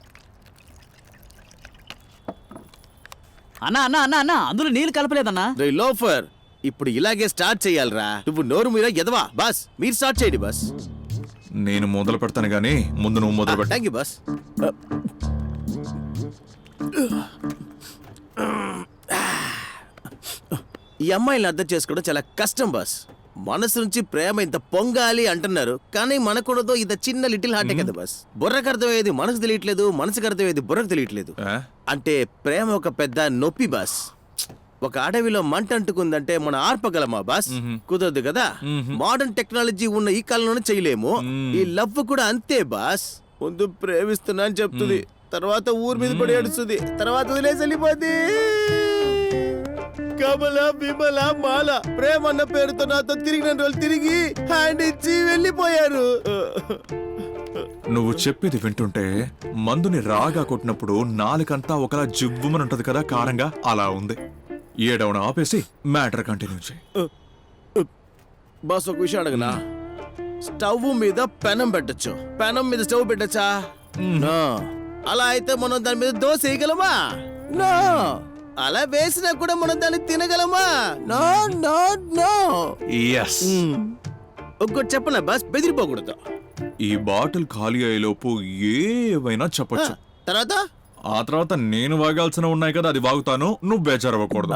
అన్నా అన్నా అన్నా అన్నా అందులో నీళ్ళు కలపలేదన్నా. రే లోఫర్, ఇప్పుడు ఇలాగే స్టార్ట్ చేయాలరా. నువ్వు నోరు మీద ఎదవా. బాస్ మీరు స్టార్ట్ చేయండి బాస్. నేను మొదలు పెడతాను గానీ ముందు నువ్వు మొదలు పెట్టు. Thank you boss. ఈ అమ్మాయిని అర్థం చేసుకోవడం చాలా కష్టం బాస్. మనసు నుంచి ప్రేమ ఇంత పొంగాలి అంటున్నారు, కానీ మనకూడదు. ఇంత చిన్న లిటిల్ హార్టే కదా బాస్. బుర్రకు అర్థమయ్యేది మనసుకు తెలియట్లేదు, మనసుకు అర్థమయ్యేది బుర్రకు తెలియట్లేదు. అంటే ప్రేమ ఒక పెద్ద నొప్పి బాస్. ఒక అడవిలో మంట అంటుకుందంటే మనం ఆర్పగలమా బాస్? కుదరదు కదా. మోడర్న్ టెక్నాలజీ ఉన్న ఈ కాలంలోనే చేయలేము. ఈ లవ్ కూడా అంతే బాస్. ముందు ప్రేమిస్తున్నా అని చెప్తుంది, తర్వాత ఊరి మీద పడి ఏడుస్తుంది, తర్వాత వదిలేసి వెళ్ళిపోద్ది. కమల విమల మాల ప్రేమ అన్న పేరుతో నాతో తిరిగిన రోజులు తిరిగి హ్యాండ్ ఇచ్చి వెళ్ళిపోయారు. నువ్వు చెప్పేది వింటుంటే మందుని రాగా కొట్టినప్పుడు నాలుకంతా ఒకలా జివ్వుమని ఉంటది కదా, కారంగా. అలా ఉంది. ఏడవన ఆపేసి మ్యాటర్ కంటిన్యూ చేయి. బాస్ ఒక విషయం అడగనా? స్టవ్ మీద పెనం పెట్టచ్చు, పెనం మీద స్టవ్ పెట్టచ్చా? అలా అయితే మనం దాని మీద దోశ వేయగలమా? నో. అలా వేసినా కూడా మనం దాన్ని తినగలమా? No no no. yes. ఒక్కటి చెప్పనా బాస్, బెదిరిపోకూడదు. ఈ బాటిల్ ఖాళీ అయ్యేలోపు ఏవైనా చెప్పొచ్చు. తర్వాత ఆ తర్వాత నేను వాగాల్సిన ఉన్నాయి కదా, అది వాగుతాను. నువ్వు బేజారవ్వకూడదు.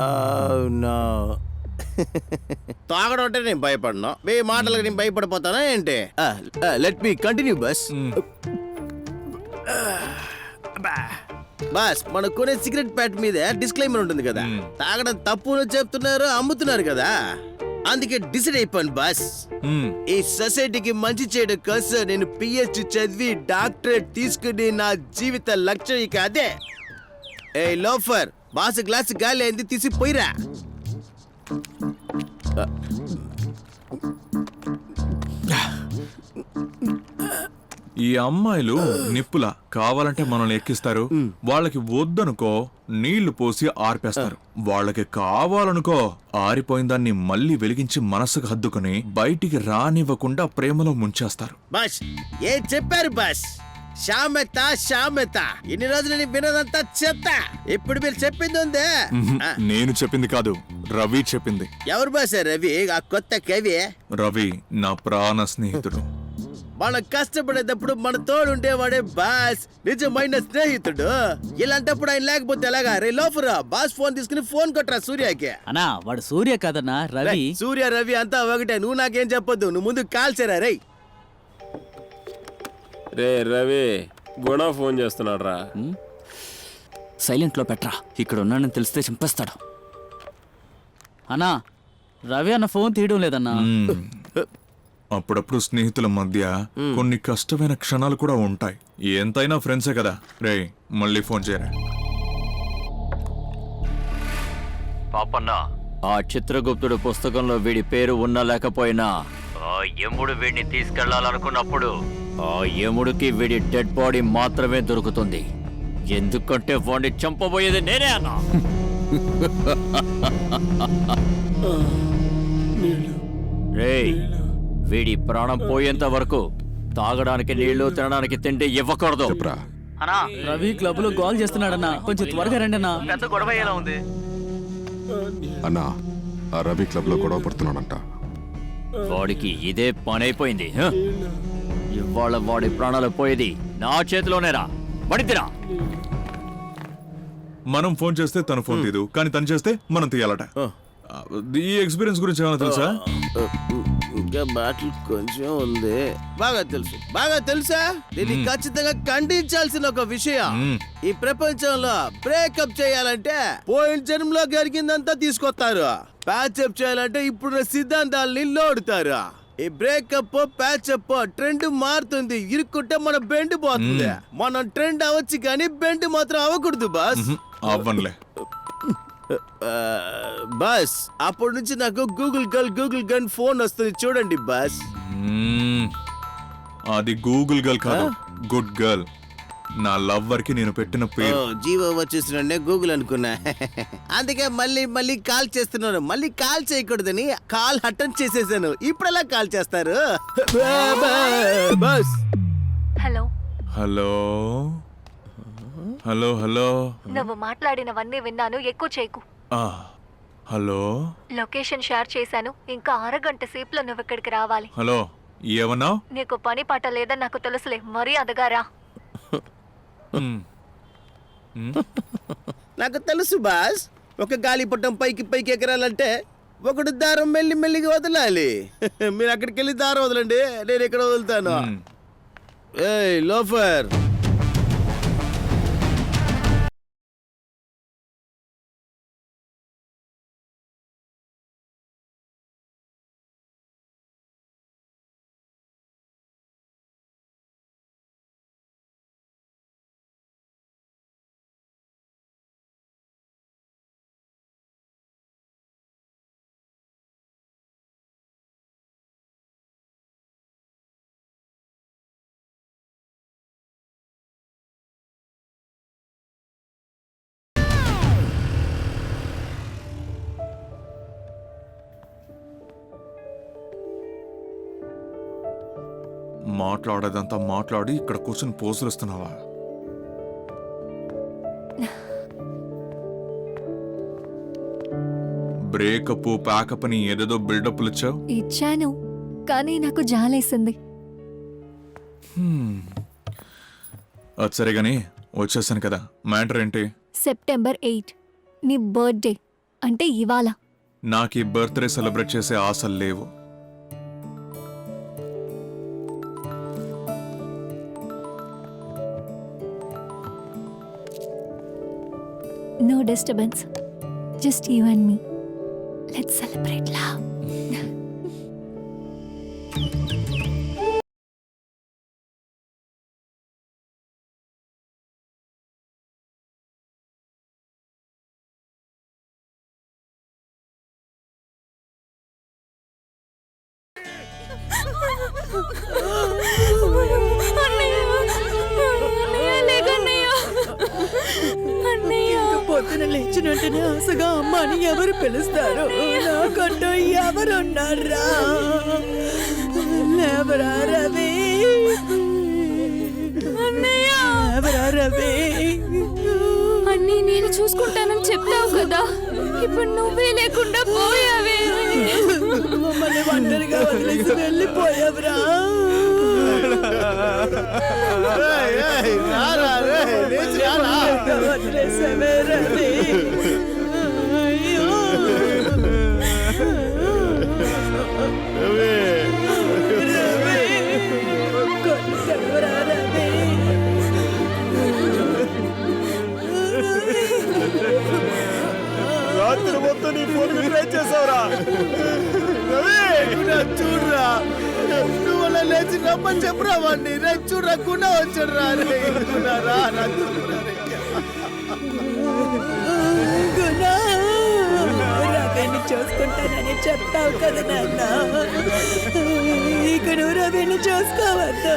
తాగడం అంటే నేను భయపడను, మీ మాటలకు నేను భయపడిపోతానా ఏంటి? Let me continue bus. Boss మన కొనే సిగరెట్ ప్యాక్ మీద డిస్క్లైమర్ ఉంటుంది కదా, తాగడం తప్పు చెప్తున్నారు, అమ్ముతున్నారు కదా. అందుకే డిసైడ్ అయిపోయాను బాస్. ఈ సొసైటీకి మంచి చేయడం కోసం నేను పిహెచ్డి చదివి డాక్టరేట్ తీసుకుని నా జీవిత లక్ష్యం ఇక అదే. ఏ లోఫర్, బాస్ గ్లాస్ గాలి అయింది, తీసి పోయిరా. ఈ అమ్మాయిలు నిప్పులా కావాలంటే మనల్ని ఎక్కిస్తారు, వాళ్ళకి వద్దనుకో నీళ్లు పోసి ఆర్పేస్తారు. వాళ్ళకి కావాలనుకో ఆరిపోయిన దాన్ని మళ్ళీ వెలిగించి మనసుకు హద్దుకుని బయటికి రానివ్వకుండా ప్రేమలో ముంచేస్తారు. బాస్ ఏం చెప్పారు బాస్? శామెత శామెత. ఇన్ని రోజులు నేను వినదంతా చెత్త. ఇప్పుడు మీరు చెప్పింది ఉందే. నేను చెప్పింది కాదు, రవి చెప్పింది. ఎవరు బాస్ రవి? ఆ కొత్త కవి. రవి నా ప్రాణ స్నేహితుడు. మన కష్టపడేటప్పుడు మన తోడుంటే వాడే బాస్, నిజమైన స్నేహితుడు. ఇలాంటప్పుడు ఆయన లేకపోతే ఎలాగా? రే లోఫరా, బాస్ ఫోన్ తీసుకుని ఫోన్ కొట్టరా సూర్యకి. అన్నా వాడు సూర్య కాదన్నా రవి. సూర్య రవి అంతా ఒకటే, నువ్వు నాకేం చెప్పొద్దు, నువ్వు ముందు కాల్చారా రే. రే రవి, గుణ ఫోన్ చేస్తున్నాడు రా. సైలెంట్లో పెట్టరా, ఇక్కడ ఉన్నానని తెలిస్తే చంపేస్తాడు. అన్నా రవి అన్న ఫోన్ తీయడం లేదన్నా. అప్పుడప్పుడు స్నేహితుల మధ్య కొన్ని కష్టమైన క్షణాలు కూడా ఉంటాయి. ఎంతైనా ఫ్రెండ్సే కదా. రే మళ్ళీ ఫోన్ చేయరా. పాపన్న, ఆ చిత్రగుప్తుడు పుస్తకంలో వీడి పేరు ఉన్నా లేకపోయినా ఆ యముడు వీడిని తీసుకెళ్లాలనుకున్నప్పుడు ఆ యముడికి వీడి డెడ్ బాడీ మాత్రమే దొరుకుతుంది. ఎందుకంటే వాడిని చంపబోయేది నేనే అన్నా. రేయ్, వీడి ప్రాణం పోయేంత వరకు తాగడానికి నీళ్లు, తినడానికి తిండి ఇవ్వకూడదు. అన్నా రవి క్లబ్ లో గోల్ చేస్తున్నాడన్నా, కొంచెం త్వరగా రండి అన్నా. పెద్ద గొడవ ఎలా ఉంది అన్నా? ఆ రవి క్లబ్ లో గొడవ పడుతున్నాడంట. వాడికి ఇదే పని అయిపోయింది. ఇవాళ వాడి ప్రాణాలు పోయేది నా చేతిలోనేరా. పడిద్దిరా. మనం ఫోన్ చేస్తే తను ఫోన్ తీయదు, కానీ తను చేస్తే మనం తీయాలట. ఈ ఎక్స్పీరియన్స్ గురించి ఏమైనా తెలుసా? ఇంకా బాటిల్ కొంచెం ఉంది. బాగా తెలుసు, బాగా తెలుసా. దీన్ని ఖచ్చితంగా ఖండించాల్సిన ఒక విషయం. ఈ ప్రపంచంలో బ్రేకప్ చేయాలంటే పోయిన జన్మలో జరిగిందంతా తీసుకొస్తారు. ప్యాచప్ చేయాలంటే ఇప్పుడు సిద్ధాంతాలని లోడుతారు. ఈ బ్రేకప్ ప్యాచప్ ట్రెండ్ మారుతుంది. ఇరుక్కుంటే మన బెండ్ పోతుంది. మనం ట్రెండ్ అవ్వచ్చు కానీ బెండ్ మాత్రం అవ్వకూడదు బాస్. అవ్వనులే బాస్. అప్పటి నుంచి నాకు గూగుల్ గన్ ఫోన్ వస్తుంది చూడండి బాస్. అది గూగుల్ గర్ల్ కాదు, గుడ్ గర్ల్. నా లవ్వర్ కి నేను పెట్టిన పేరు. జీవో వచ్చేసిన గూగుల్ అనుకున్నా. అందుకే మళ్ళీ కాల్ చేస్తున్నాను. మళ్ళీ కాల్ చేయకూడదని కాల్ అటెండ్ చేసేసాను. ఇప్పుడు ఎలా కాల్ చేస్తారు? Boss. Hello hello hello hello. నువ్వు మాట్లాడినవన్నీ విన్నాను, ఎక్కువ చేయకు. హలో. లొకేషన్ షేర్ చేశాను, ఇంకా అరగంట సేపులో నువ్వు ఇక్కడికి రావాలి. హలో, ఏమన్నావు? నీకు పని పాట లేదని నాకు తెలుసులే, మరీ అదగారా. నాకు తెలుసు బాస్. ఒక గాలిపటం పైకి ఎగరాలంటే ఒకటి దారం మెల్లిగా వదలాలి. మీరు అక్కడికి వెళ్ళి దారం వదలండి, నేను ఇక్కడ వదులుతాను. ఏయ్ లోఫర్, మాట్లాడేదంతా మాట్లాడి ఇక్కడ కూర్చొని పోజులు ఇస్తున్నావా? బ్రేకప్ ప్యాకప్ అని ఏదేదో బిల్డప్లు ఇచ్చావు. ఇచ్చాను, కానీ నాకు జాలేసింది. అది సరే గానీ వచ్చేసాను కదా, మ్యాటర్ ఏంటి? సెప్టెంబర్ 8 నీ బర్త్డే, అంటే ఇవాళ. నాకు ఈ బర్త్డే సెలబ్రేట్ చేసే ఆశలు లేవు. No disturbance. Just you and me. Let's celebrate love. పొద్దున లేచిన వెంటనే ఆశగా అమ్మ అని ఎవరు పిలుస్తారు? నాకంటూ ఎవరున్నారా? లేవరా రవి, లేవరా రవి. అన్నీ నేను చూసుకుంటానని చెప్తావు కదా, ఇప్పుడు నువ్వే లేకుండా పోయావే. మమ్మల్ని ఒంటరిగా వదిలేసి వెళ్ళిపోయావురా. వదిలేసావే రవి. అయ్యో. రవి, కళ్ళు తెరవరా రవి. రాత్రి మొత్తం నీ ఫోన్ ట్రై చేసావురా చూడరా నువ్వు అలా లేచి రమ్మని చెప్పురా వాడిని. రే చూడరా గుణ వచ్చాడు రా. రే గుణ రా రా చూడరా రే. గుణ, రవిని చూసుకుంటానని చెప్తావు కదా నాన్న. ఇక నువ్వు రవిని చూసుకోవద్దా?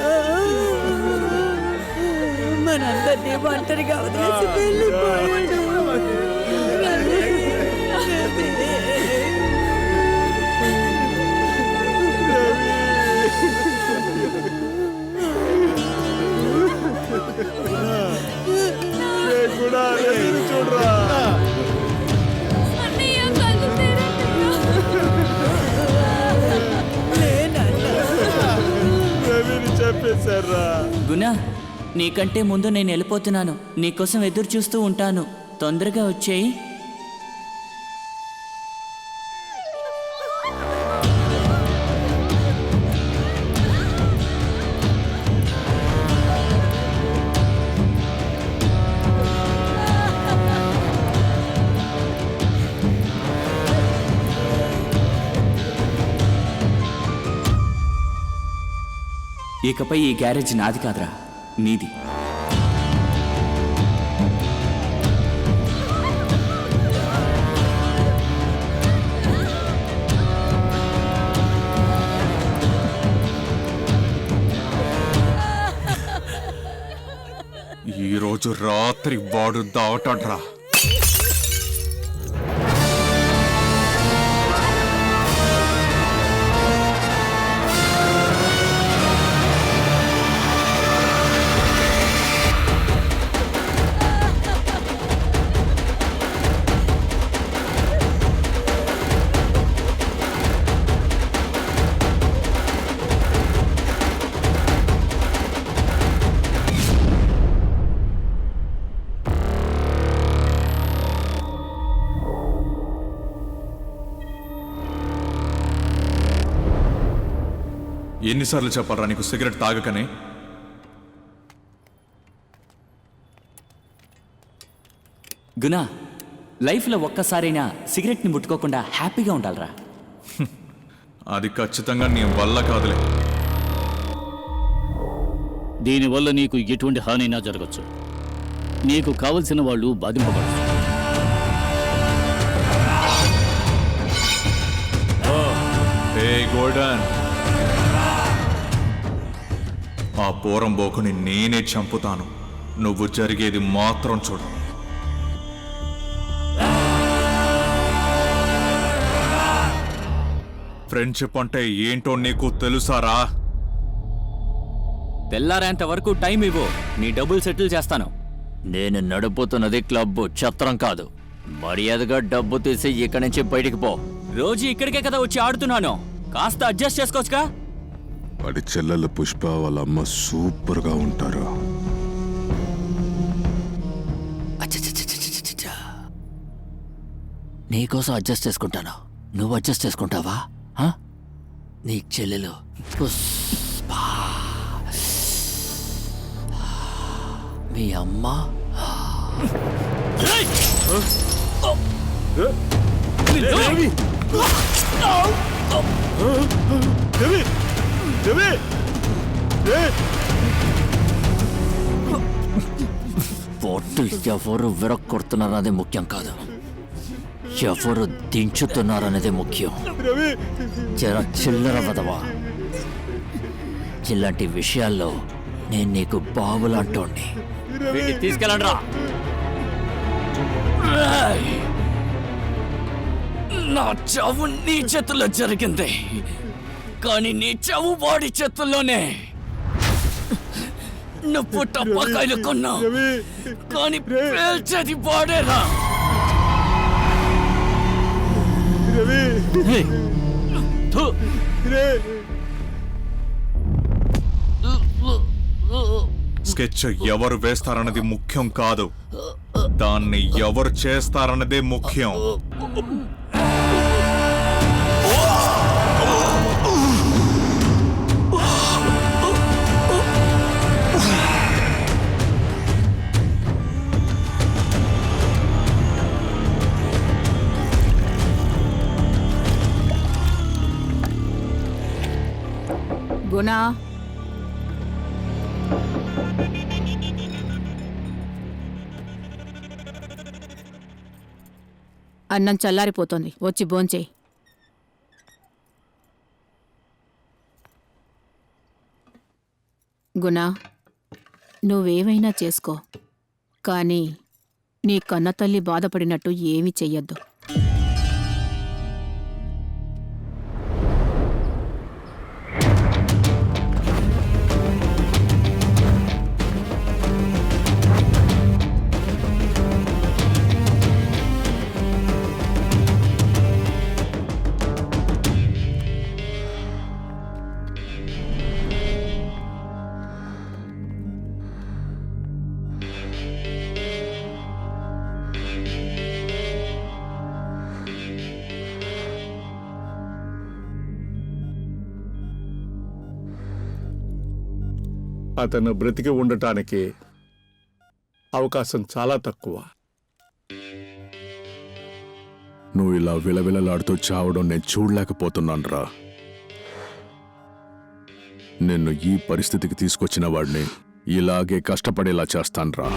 మనందరినీ ఒంటరిగా వదిలేసి వెళ్ళిపోయాడు. రవి. చూడరా అన్నయ్య కళ్ళు రవిని చెప్పేశారా? గుణ, నీకంటే ముందు నేను వెళ్ళిపోతున్నాను. నీకోసం ఎదురు చూస్తూ ఉంటాను. తొందరగా వచ్చేయి. ఇకపై ఈ గ్యారేజ్ నాది కాదురా, నీది. ఈరోజు రాత్రి వాడు దాటాడ్రా. ఎన్నిసార్లు చెప్పాలరా నీకు సిగరెట్ తాగకనే? గుణ, లైఫ్లో ఒక్కసారైనా సిగరెట్ని ముట్టుకోకుండా హ్యాపీగా ఉండాలిరా. అది ఖచ్చితంగా నీ వల్ల కాదులే. దీనివల్ల నీకు ఎటువంటి హానైనా జరగచ్చు. నీకు కావలసిన వాళ్ళు బాధింపబడచ్చు. ఏ గోల్డెన్, ఆ పోరం బోకుని నేనే చంపుతాను. నువ్వు జరిగేది మాత్రం చూడు. ఫ్రెండ్షిప్ అంటే ఏంటో నీకు తెలుసారా? తెల్లారేంత వరకు టైం ఇవ్వు, నీ డబ్బులు సెటిల్ చేస్తాను. నేను నడుపుతున్నది క్లబ్, ఛత్రం కాదు. మర్యాదగా డబ్బు తీసి ఇక్కడి నుంచి బయటికి పో. రోజు ఇక్కడికే కదా వచ్చి ఆడుతున్నాను. కాస్త అడ్జస్ట్ చేసుకోవచ్చుగా. వాడి చెల్లెలు పుష్ప వాళ్ళ అమ్మ సూపర్గా ఉంటారు. అచ్చచ్చచ్చచ్చచ్చచ్చ. నీకోసం అడ్జస్ట్ చేసుకుంటాను, నువ్వు అడ్జస్ట్ చేసుకుంటావా? ఆ? నీ చెల్లెలు పుష్ప, మీ అమ్మ. పొట్టు ఎవరు విరక్కొడుతున్నారనేది ముఖ్యం కాదు, ఎవరు దించుతున్నారనేది ముఖ్యం. జర చిల్లర వదవా. ఇలాంటి విషయాల్లో నేను నీకు బాబులాంటోండి. వీడిని తీసుకెళ్ళండి రా. నా చావు నీ చేతుల్లో జరిగింది, కానీ నీ చావు వాడి చేతుల్లోనే. నువ్వు టపాకాయలు కొన్నావు, కానీ పేల్చేది వాడేరా. హే! థు! స్కెచ్ ఎవరు వేస్తారన్నది ముఖ్యం కాదు, దాన్ని ఎవరు చేస్తారన్నదే ముఖ్యం. గుణ, అన్నం చల్లారిపోతోంది, వచ్చి భోంచేయి. గుణ, నువ్వేమైనా చేసుకో, కానీ నీ కన్నతల్లి బాధపడినట్టు ఏమీ చెయ్యొద్దు. అతను బ్రతికి ఉండటానికి అవకాశం చాలా తక్కువ. నువ్వు ఇలా విలవిలలాడుతూ చావడం నేను చూడలేకపోతున్నానురా. నిన్ను ఈ పరిస్థితికి తీసుకొచ్చిన వాడిని ఇలాగే కష్టపడేలా చేస్తాన్రా.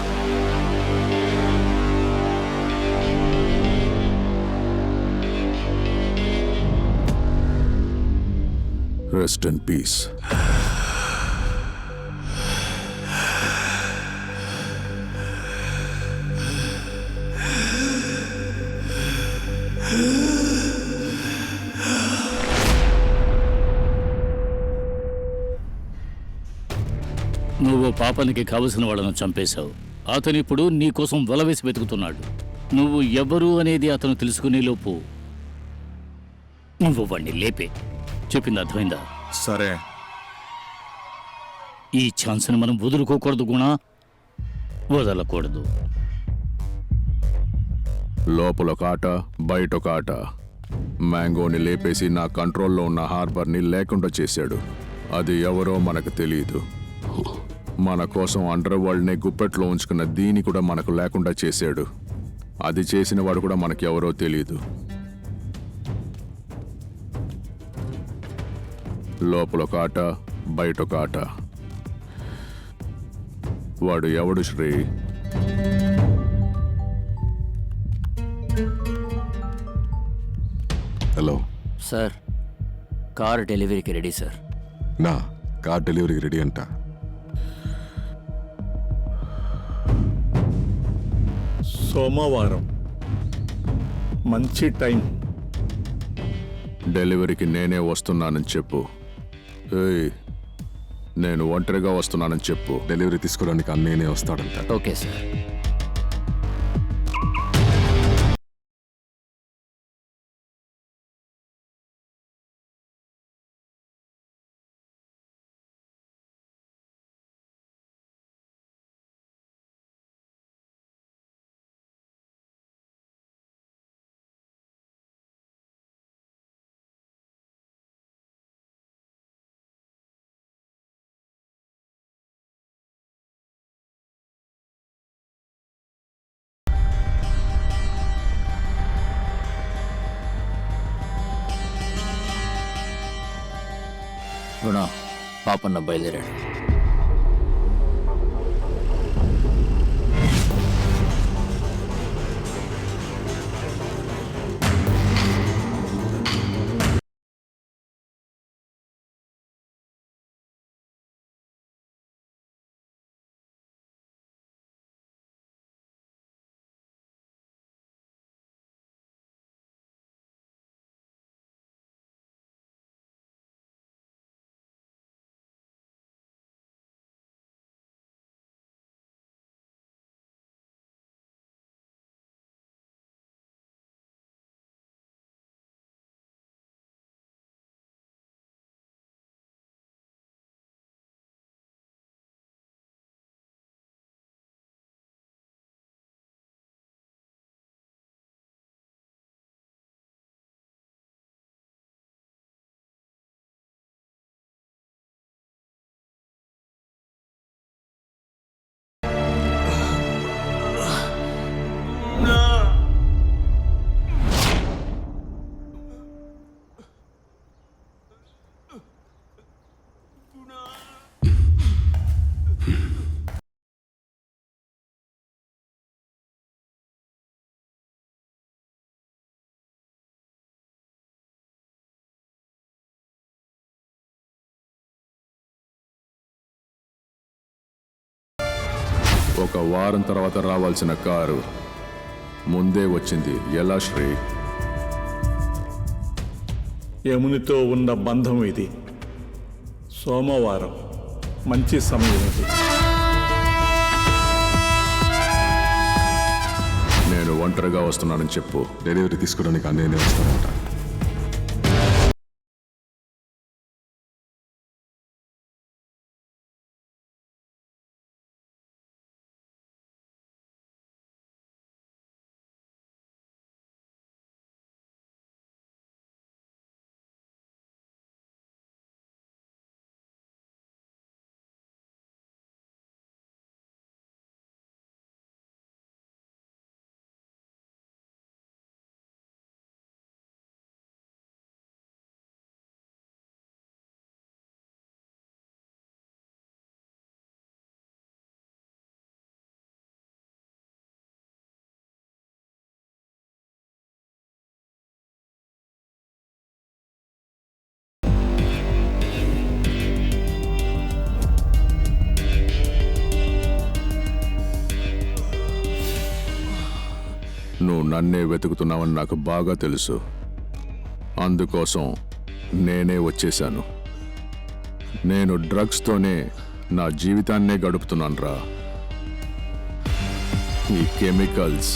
Rest in peace. నువ్వు పాపనికి కావలసిన వాళ్ళను చంపేశావు. అతనిప్పుడు నీకోసం వలవేసి వెతుకుతున్నాడు. నువ్వు ఎవరు అనేది అతను తెలుసుకునేలోపు నువ్వు వాణ్ణి లేపే. చెప్పింది అర్థమైందా? సరే. ఈ ఛాన్స్ని మనం వదులుకోకూడదు గుణ, వదలకూడదు. లోపలొక ఆట, బయటొక ఆట. మ్యాంగోని లేపేసి నా కంట్రోల్లో ఉన్న హార్బర్ని లేకుండా చేశాడు. అది ఎవరో మనకు తెలియదు. మన కోసం అండర్ వరల్డ్నే గుప్పెట్లో ఉంచుకున్న దీని కూడా మనకు లేకుండా చేశాడు. అది చేసిన వాడు కూడా మనకి ఎవరో తెలియదు. లోపలొక ఆట, బయటొక ఆట. వాడు ఎవడు శ్రీ? హలో సార్, కార్ డెలివరీకి రెడీ సార్. నా కార్ డెలివరీకి రెడీ అంట. సోమవారం మంచి టైం. డెలివరీకి నేనే వస్తున్నానని చెప్పు. ఏయ్, నేను ఒంటరిగా వస్తున్నానని చెప్పు. డెలివరీ తీసుకోవడానికి అన్నయ్యనే వస్తాడంట. Okay sir. గుణ, పాపన్న బయలుదేరాడు. ఒక వారం తర్వాత రావాల్సిన కారు ముందే వచ్చింది. ఎలా శ్రీ? యమునితో ఉన్న బంధం ఇది. సోమవారం మంచి సమయం ఇది. నేను ఒంటరిగా వస్తున్నానని చెప్పు. డెలివరీ తీసుకోవడానికి నేనే వస్తానంట. నువ్వు నన్నే వెతుకుతున్నావని నాకు బాగా తెలుసు. అందుకోసం నేనే వచ్చేశాను. నేను డ్రగ్స్తోనే నా జీవితాన్నే గడుపుతున్నాను రా. ఈ chemicals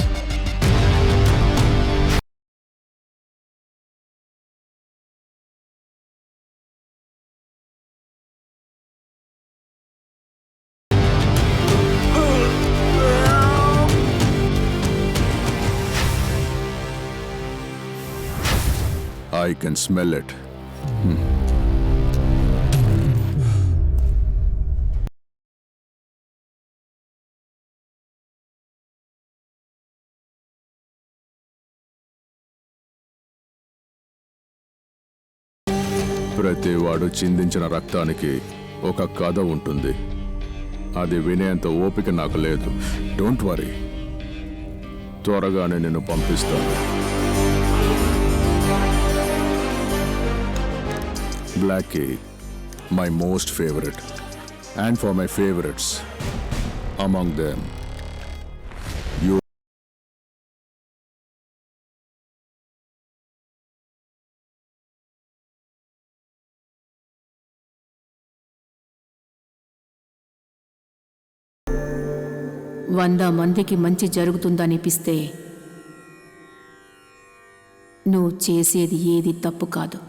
I can smell it. ప్రతివాడు చిందించిన రక్తానికి ఒక కథ ఉంటుంది. అది వినేంత ఓపిక నాకు లేదు. డోంట్ వరీ, త్వరగానే నిన్ను పంపిస్తాను. Blackie, my most favorite, and for my favorites, among them, you. వంద మందికి మంచి జరుగుతుందనిపిస్తే నువ్వు చేసేది ఏది తప్పు కాదు.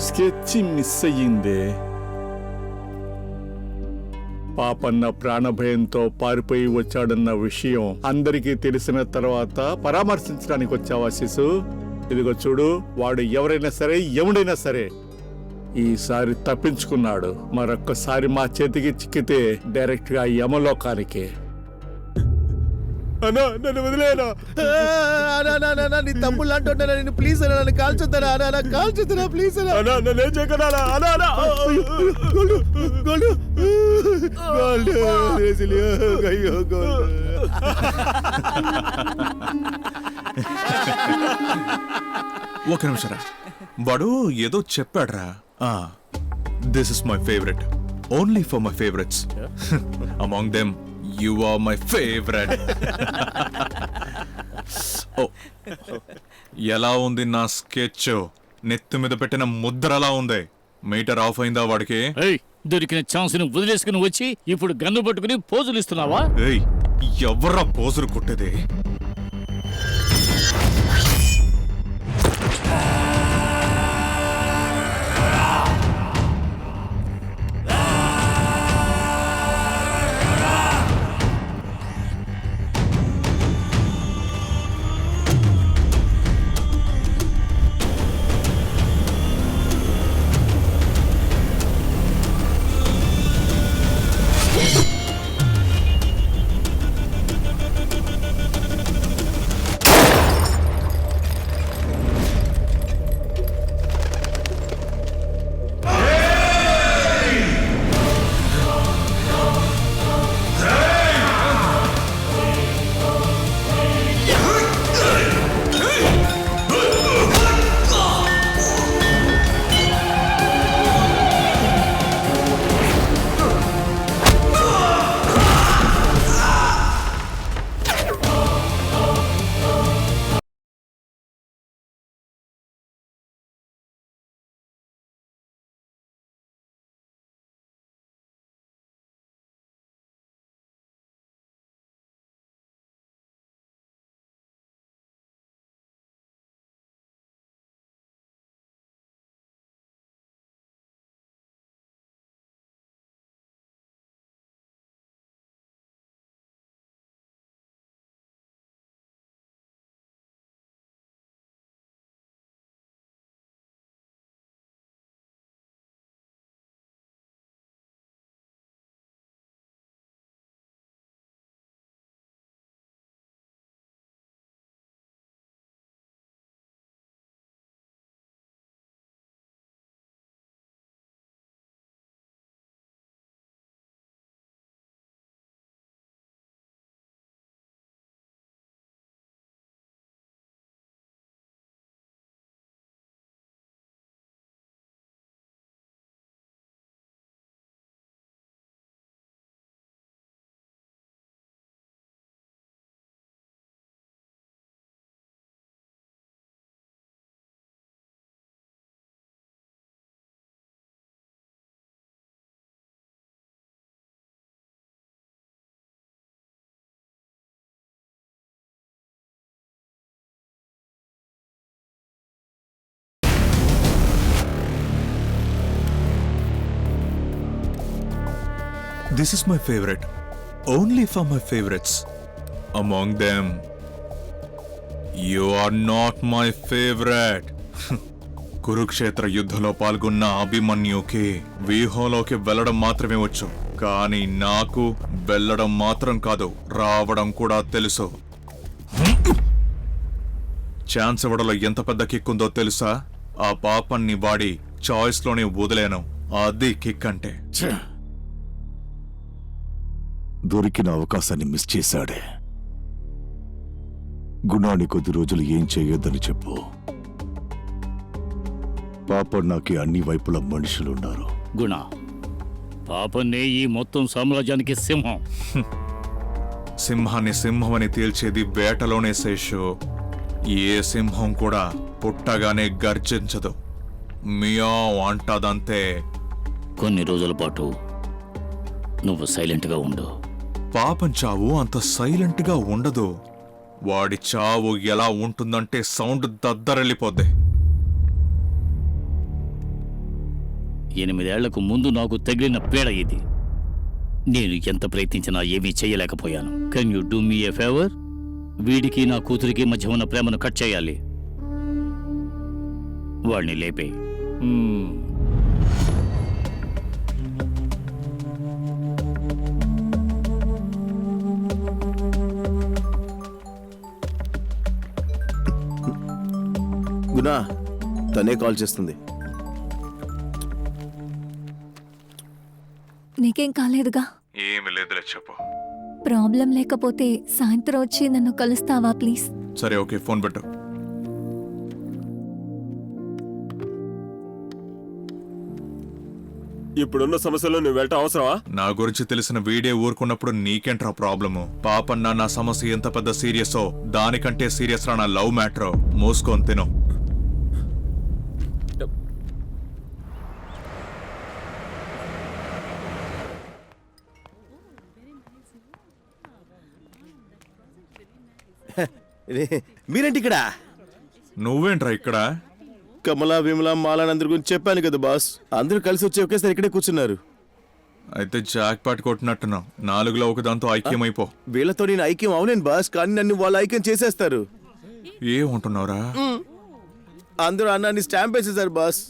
Sketch miss అయ్యిందే. పాపన్న ప్రాణభయంతో పారిపోయి వచ్చాడన్న విషయం అందరికీ తెలిసిన తర్వాత పరామర్శించడానికి వచ్చావా శిశు? ఇదిగో చూడు, వాడు ఎవరైనా సరే ఎవడైనా సరే ఈసారి తప్పించుకున్నాడు. మరొక్కసారి మా చేతికి చిక్కితే డైరెక్ట్ గా యమలోకానికి. అన్నా నన్ను వదిలేనా? నీ తమ్ముళ్ళు అంటున్నా, నేను ప్లీజ్ అన్నా, నన్ను కాల్చొద్దారా అన్నా, కాల్చొద్దారా ప్లీజ్ అన్నా. అన్నా నన్ను ఏం చేయకనా? అన్నా అన్నా గోల్డ్ గోల్డ్ గోల్డ్ అయ్యో గోల్డ్. ఒక నిమిషరా, వాడు ఏదో చెప్పాడ్రా. This is my favourite, only for my favourites. Among them you are my favourite. ఓ, ఎలా ఉంది నా స్కెచ్? నెత్తి మీద పెట్టిన ముద్రలా ఉంది. మీటర్ ఆఫ్ అయిందా వాడికి? దొరికిన ఛాన్స్ ను వదిలేసుకుని వచ్చి ఇప్పుడు గన్ను పట్టుకుని పోజులు ఇస్తున్నావా? ఏయ్, ఎవర్రా పోజులు కొట్టేది? This is my favourite, only for my favourites. Among them you are not my favourite. Kurukshetra యుద్ధంలో పాల్గొన్న అభిమన్యుకి వ్యూహంలోకి వెళ్ళడం మాత్రమే వచ్చు, కానీ నాకు వెళ్ళడం మాత్రం కాదు, రావడం కూడా తెలుసు. ఛాన్స్ ఇవ్వడంలో ఎంత పెద్ద కిక్ ఉందో తెలుసా? ఆ పాపన్ని వాడి చాయిస్ లోనే వదిలేను, అది కిక్ అంటే. దొరికిన అవకాశాన్ని మిస్ చేశాడే. గుణాన్ని కొద్ది రోజులు ఏం చేయొద్దని చెప్పు. పాపన్నాకి అన్ని వైపుల మనుషులున్నారు. గుణ, పాపన్నే ఈ మొత్తం సామ్రాజ్యానికి సింహం. సింహాన్ని సింహమని తేల్చేది వేటలోనే శేషు. ఏ సింహం కూడా పుట్టగానే గర్జించదు, మియావ్ అంటదంతే. కొన్ని రోజుల పాటు నువ్వు సైలెంట్గా ఉండు. పాపం చావు అంత సైలెంట్ గా ఉండదు. వాడి చావు ఎలా ఉంటుందంటే సౌండ్ దద్దరెళ్ళిపోద్ది. 8 ఏళ్లకు ముందు నాకు తగిలిన పీడ ఇది. నేను ఎంత ప్రయత్నించినా ఏమీ చేయలేకపోయాను. Can you do me A favour? వీడికి నా కూతురికి మధ్య ఉన్న ప్రేమను కట్ చేయాలి. వాడిని లేపే. గునా, తనే కాల్ చేస్తుంది. నీకేం కాలేదుగా? ఏమి లేదులే, చెప్పు. ప్రాబ్లం లేకపోతే సాయంత్రం వచ్చి నన్ను కలుస్తావా ప్లీజ్? సరే, ఓకే, ఫోన్ పెట్టు. ఇప్పుడున్న సమస్యలో నువ్వు వెళ్ళటం అవసరమా? నా గురించి తెలిసిన వీడే ఊరుకున్నప్పుడు నీకేంట్రా ప్రాబ్లము? పాపన్న నా సమస్య ఎంత పెద్ద సీరియసో దానికంటే సీరియస్ రా నా లవ్ మ్యాటర్. మూసుకొని తిను. మీరేంటి ఇక్కడ? నువ్వేంట్రా ఇక్కడ? కమలా, విమలా, మాలా అందరి గురించి చెప్పాను కదా బాస్. అందరూ కలిసి వచ్చి ఒకేసారి ఇక్కడే కూర్చున్నారు. అయితే జాక్ పాట్ కొట్టినట్టున్నావు. 4లో ఒకదాంతో ఐక్యమైపో. వీళ్ళతో నేను ఐక్యం అవలేను బాస్, కానీ నన్ను వాళ్ళు ఐక్యం చేసేస్తారు. ఏమంటున్నావురా? అందరూ అన్నాన్ని స్టాంప్ వేసేసారు బాస్.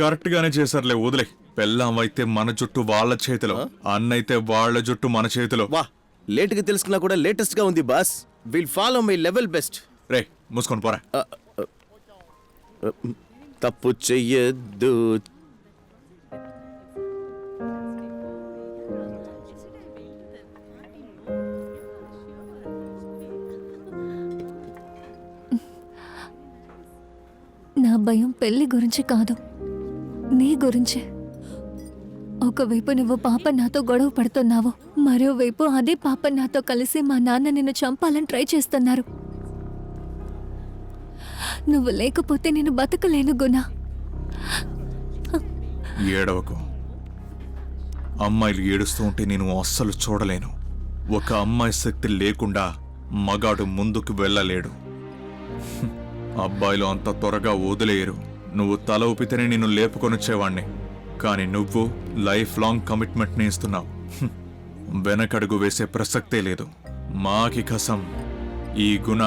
కరెక్ట్ గానే చేశారులే, వదిలే. పెళ్ళాం అయితే మన జుట్టు వాళ్ళ చేతిలో, అన్నైతే వాళ్ళ జుట్టు మన చేతిలో. వా, లేట్ గా తెలుసుకున్నా కూడా లేటెస్ట్ గా ఉంది boss. Will follow my level best. రే, మూసుకొని పోరా. తప్పు చెయ్యొద్దు. నా భయం పెళ్లి గురించి కాదు, నీ గురించి. ఒకవైపు నువ్వు పాప నాతో గొడవ పడుతున్నావు, మరోవైపు అదే పాప నాతో కలిసి మా నాన్న నిన్ను చంపాలని ట్రై చేస్తున్నారు. నువ్వు లేకపోతే నేను బతకలేను గుణ. ఏడవకు. అమ్మాయిలు ఏడుస్తూ ఉంటే నేను అస్సలు చూడలేను. ఒక అమ్మాయి శక్తి లేకుండా మగాడు ముందుకు వెళ్ళలేడు. అబ్బాయిలు అంత త్వరగా వదిలేయరు. నువ్వు తల ఊపితేనే నిన్ను లేపుకొనొచ్చేవాణ్ణి, కానీ నువ్వు లైఫ్ లాంగ్ కమిట్మెంట్ని ఇస్తున్నావు. వెనకడుగు వేసే ప్రసక్తే లేదు. మాకి కసం, ఈ గుణ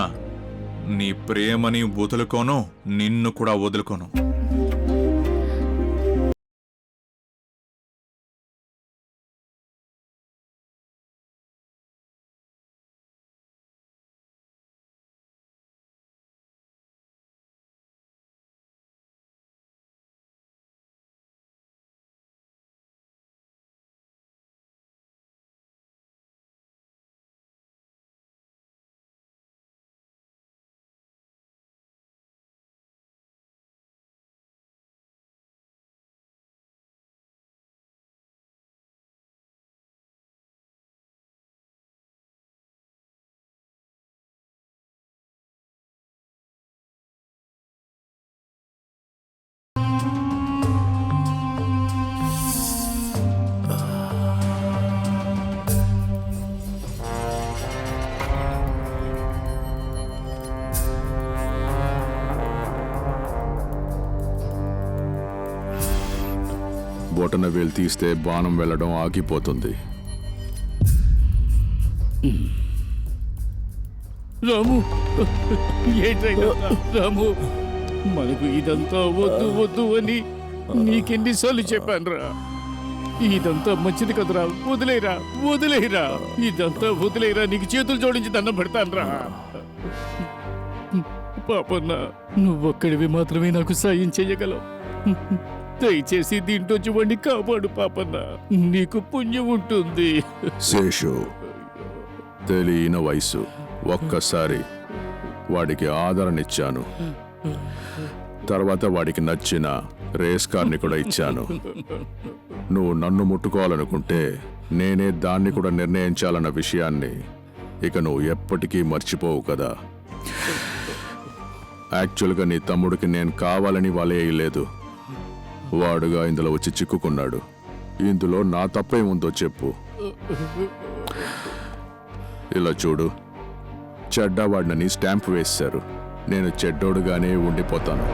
నీ ప్రేమని వదులుకోను, నిన్ను కూడా వదులుకోను. బొటన వేలు తీస్తే బాణం వెళ్ళడం ఆగిపోతుంది. రాము, ఏంటైనా రాము, మనకు ఇదంతా వద్దు వద్దు అని నీకెన్నిసార్లు చెప్పానురా. ఇదంతా మంచిది కదరా, వదిలేరా వదిలేరా, ఇదంతా వదిలేరా, నీకు చేతులు జోడించి దండం పెడతానురా. పాపన్న, నువ్వొక్కడివి మాత్రమే నాకు సాయం చెయ్యగలవు. దయచేసి దీంట్లో వాడిని కాపాడు పాపన్న, నీకు పుణ్యం ఉంటుంది. శేషు తెలియని వయసు, ఒక్కసారి వాడికి ఆదరణ ఇచ్చాను. తర్వాత వాడికి నచ్చిన రేస్ కార్ని కూడా ఇచ్చాను. నువ్వు నన్ను ముట్టుకోవాలనుకుంటే నేనే దాన్ని కూడా నిర్ణయించాలన్న విషయాన్ని ఇక నువ్వు ఎప్పటికీ మర్చిపోవు కదా. యాక్చువల్గా నీ తమ్ముడికి నేను కావాలని వాళ్ళేయలేదు, వాడుగా ఇందులో వచ్చి చిక్కుకున్నాడు. ఇందులో నా తప్పేముందో చెప్పు. ఇలా చూడు, చెడ్డవాడినని స్టాంప్ వేశారు, నేను చెడ్డోడుగానే ఉండిపోతాను.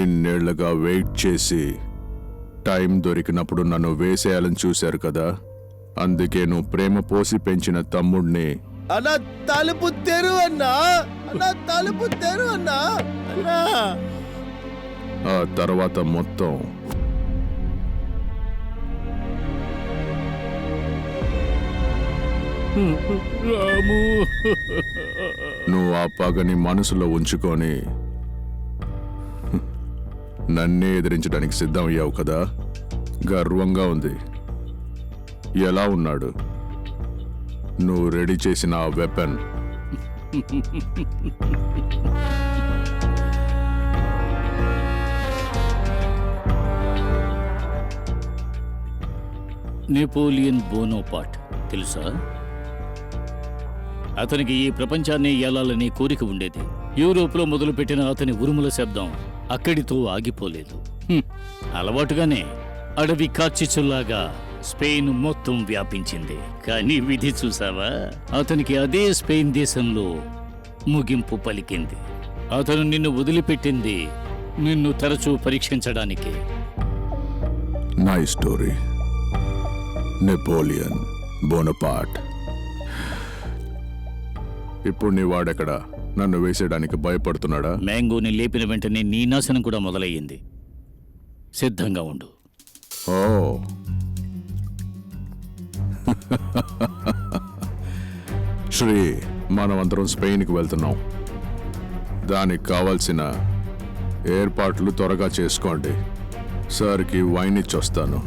ఇన్నేళ్లుగా వెయిట్ చేసి టైం దొరికినప్పుడు నన్ను వేసేయాలని చూశారు కదా. అందుకే నువ్వు ప్రేమ పోసి పెంచిన తమ్ముడిని అన్నా తలుపు తెరు అన్నా, అన్నా తలుపు తెరు అన్నా, అన్నా. ఆ తర్వాత మొత్తం రాము, నువ్వు ఆ పగని మనసులో ఉంచుకొని నన్నే ఎదిరించడానికి సిద్ధమయ్యావు కదా. గర్వంగా ఉంది. ఎలా ఉన్నాడు నువ్వు రెడీ చేసిన ఆ వెపన్? నెపోలియన్ బోనోపార్ట్ తెలుసా? అతనికి ఈ ప్రపంచాన్ని ఏలాలని కోరిక ఉండేది. యూరోప్లో మొదలుపెట్టిన అతని ఉరుముల శబ్దం అక్కడితో ఆగిపోలేదు. అలవాటుగానే అడవి కార్చిచుల్లాగా స్పెయిన్ మొత్తం వ్యాపించింది. కానీ విధి చూసావా, అతనికి అదే స్పెయిన్ దేశంలో ముగింపు పలికింది. అతను నిన్ను వదిలిపెట్టింది నిన్ను తరచూ పరీక్షించడానికి. నై స్టోరీ. నెపోలియన్ బోనపార్ట్. ఇప్పుడు నీ వాడెక్కడ? నన్ను వేసేయడానికి భయపడుతున్నాడా? మ్యాంగోని లేపిన వెంటనే నీ నాశనం కూడా మొదలయ్యింది. సిద్ధంగా ఉండు. ఓ శ్రీ, మనమందరం స్పెయిన్కి వెళ్తున్నాం. దానికి కావాల్సిన ఏర్పాట్లు త్వరగా చేసుకోండి. సార్కి వైన్ ఇచ్చొస్తాను.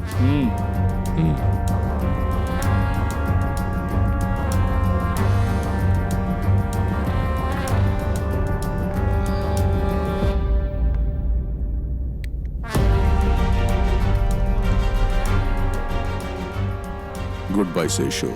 Goodbye Seshu.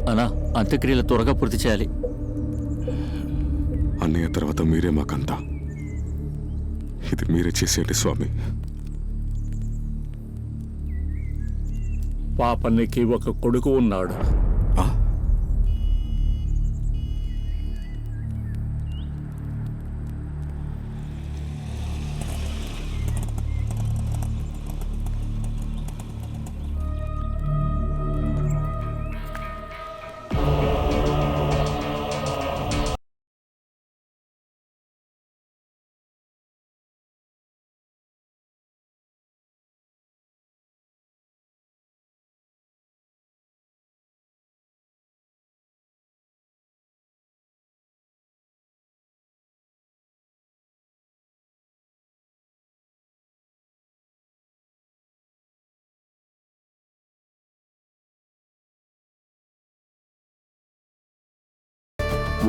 అన్నా, అంత్యక్రియలు త్వరగా పూర్తి చేయాలి. అన్నయ్య తర్వాత మీరే మాకంతా. ఇది మీరే చేసేయండి స్వామి. పాపనికి ఒక కొడుకు ఉన్నాడు.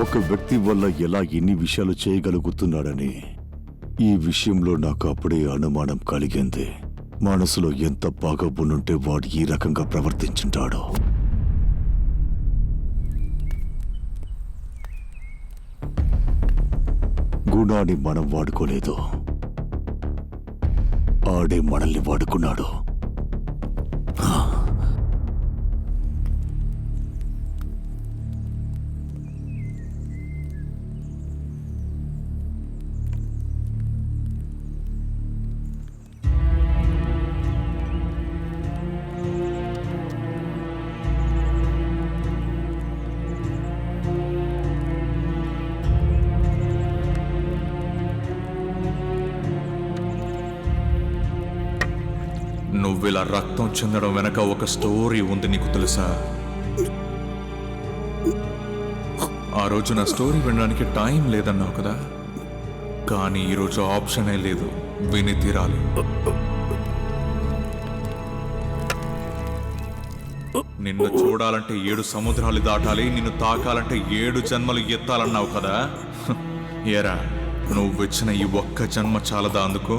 ఒక వ్యక్తి వల్ల ఎలా ఎన్ని విషయాలు చేయగలుగుతున్నాడని ఈ విషయంలో నాకు అప్పుడే అనుమానం కలిగింది. మనసులో ఎంత బాగా ఉంటే వాడు ఈ రకంగా ప్రవర్తించుంటాడో. గుణాన్ని మనం వాడుకోలేదు, ఆడే మనల్ని వాడుకున్నాడు. నువ్విలా రక్తం చెందడం వెనక ఒక స్టోరీ ఉంది, నీకు తెలుసా? ఆ రోజు నా స్టోరీ వినడానికి టైం లేదన్నావు కదా, కానీ ఈరోజు ఆప్షనే లేదు, విని తీరాలి. నిన్ను చూడాలంటే 7 సముద్రాలు దాటాలి, నిన్ను తాకాలంటే 7 జన్మలు ఎత్తాలన్నావు కదా. ఏరా, నువ్వు ఇచ్చిన ఈ ఒక్క జన్మ చాలదా అందుకు?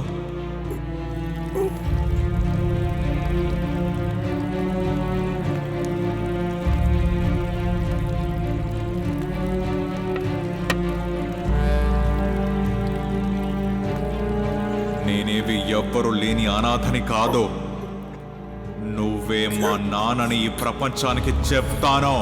నేనేవి ఎవ్వరూ లేని అనాథని కాదు, నువ్వే మా నాన్నని ఈ ప్రపంచానికి చెప్తాను.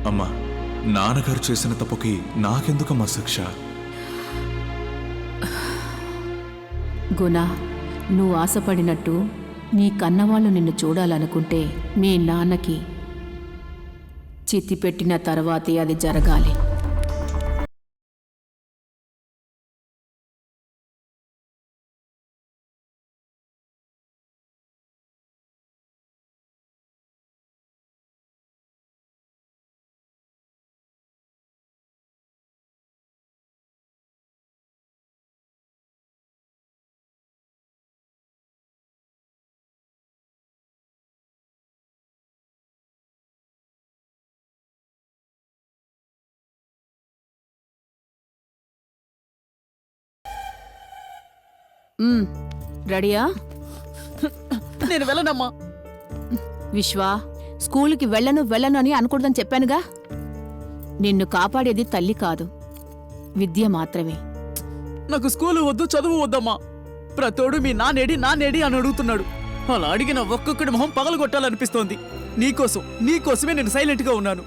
అమ్మా, నాన్నగారు చేసిన తప్పుకి నాకెందుకమ్మా శిక్ష? గుణ, నువ్వు ఆశపడినట్టు నీ కన్నవాళ్ళు నిన్ను చూడాలనుకుంటే మీ నాన్నకి చిత్తి పెట్టిన తర్వాతే అది జరగాలి. రెడీయా? నేను వెళ్ళనమ్మా. విశ్వా, స్కూలుకి వెళ్ళను అని అనకూడదని చెప్పానుగా. నిన్ను కాపాడేది తల్లి కాదు, విద్య మాత్రమే. నాకు స్కూలు వద్దు, చదువు వద్దమ్మా. ప్రతోడు మీ నానేడి అని అడుగుతున్నాడు. అలా అడిగిన ఒక్కొక్కడి మొహం పగలగొట్టాలనిపిస్తోంది. నీకోసమే నేను సైలెంట్గా ఉన్నాను.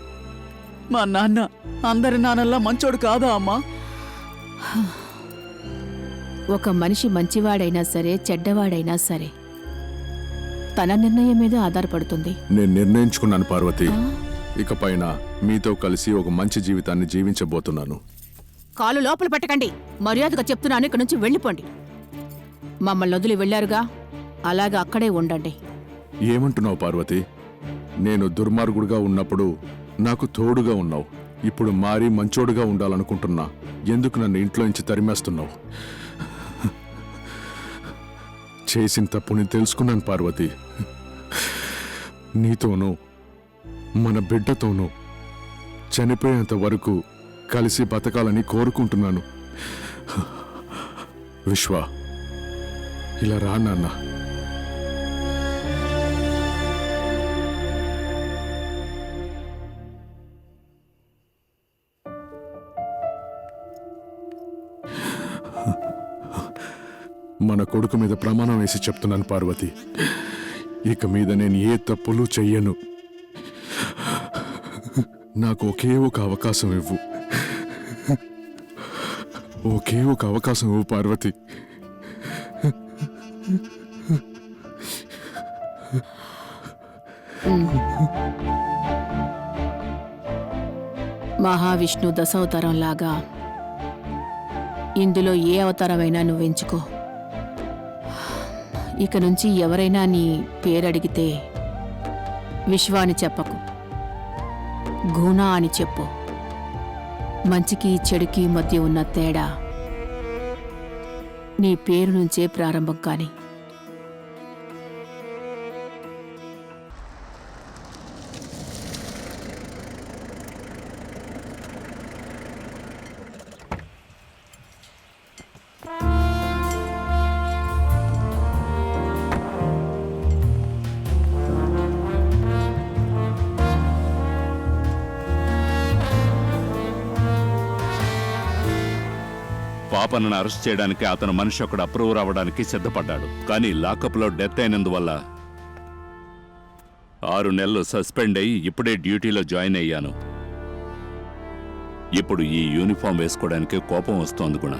మా నాన్న అందరి నాన్నల్లా మంచోడు కాదా అమ్మా? ఒక మనిషి మంచివాడైనా సరే, చెడ్డవాడైనా సరే, తన నిర్ణయం మీద ఆధారపడుతుంది. నేను నిర్ణయించుకున్నాను పార్వతి. ఇకపైన మీతో కలిసి ఒక మంచి జీవితాన్ని జీవించబోతున్నాను. కాలు లోపల పెట్టకండి. మర్యాదగా చెప్తున్నాను, ఇక్కడి నుంచి వెళ్ళిపోండి. మమ్మల్ని వదిలి వెళ్ళారుగా, అలాగే అక్కడే ఉండండి. ఏమంటున్నావు పార్వతి? నేను దుర్మార్గుడుగా ఉన్నప్పుడు నాకు తోడుగా ఉన్నావు. ఇప్పుడు మారి మంచోడుగా ఉండాలనుకుంటున్నా. ఎందుకు నన్ను ఇంట్లో నుంచి తరిమేస్తున్నావు? చేసిన తప్పుని తెలుసుకున్నాను పార్వతి. నీతోనూ మన బిడ్డతోనూ చనిపోయేంత వరకు కలిసి బతకాలని కోరుకుంటున్నాను. విశ్వ, ఇలా రా నాన్న. మన కొడుకు మీద ప్రమాణం వేసి చెప్తున్నాను పార్వతి, ఇక మీద నేను ఏ తప్పులు చెయ్యను. నాకు ఒకే ఒక అవకాశం ఇవ్వు. ఒకే ఒక అవకాశం ఇవ్వు పార్వతి. మహావిష్ణు దశావతారం లాగా ఇందులో ఏ అవతారమైనా నువ్వెంచుకో. ఇక నుంచి ఎవరైనా నీ పేరడిగితే విశ్వ అని చెప్పకు, గుణ అని చెప్పు. మంచికి చెడుకి మధ్య ఉన్న తేడా నీ పేరు నుంచే ప్రారంభం కాని. పాపను అరెస్ట్ చేయడానికి అతను మనిషి ఒకడు అప్రూవ్ అవ్వడానికి సిద్ధపడ్డాడు. కానీ లాకప్లో డెత్ అయినందువల్ల 6 నెలలు సస్పెండ్ అయ్యి ఇప్పుడే డ్యూటీలో జాయిన్ అయ్యాను. ఇప్పుడు ఈ యూనిఫామ్ వేసుకోవడానికి కోపం వస్తోంది గుణ.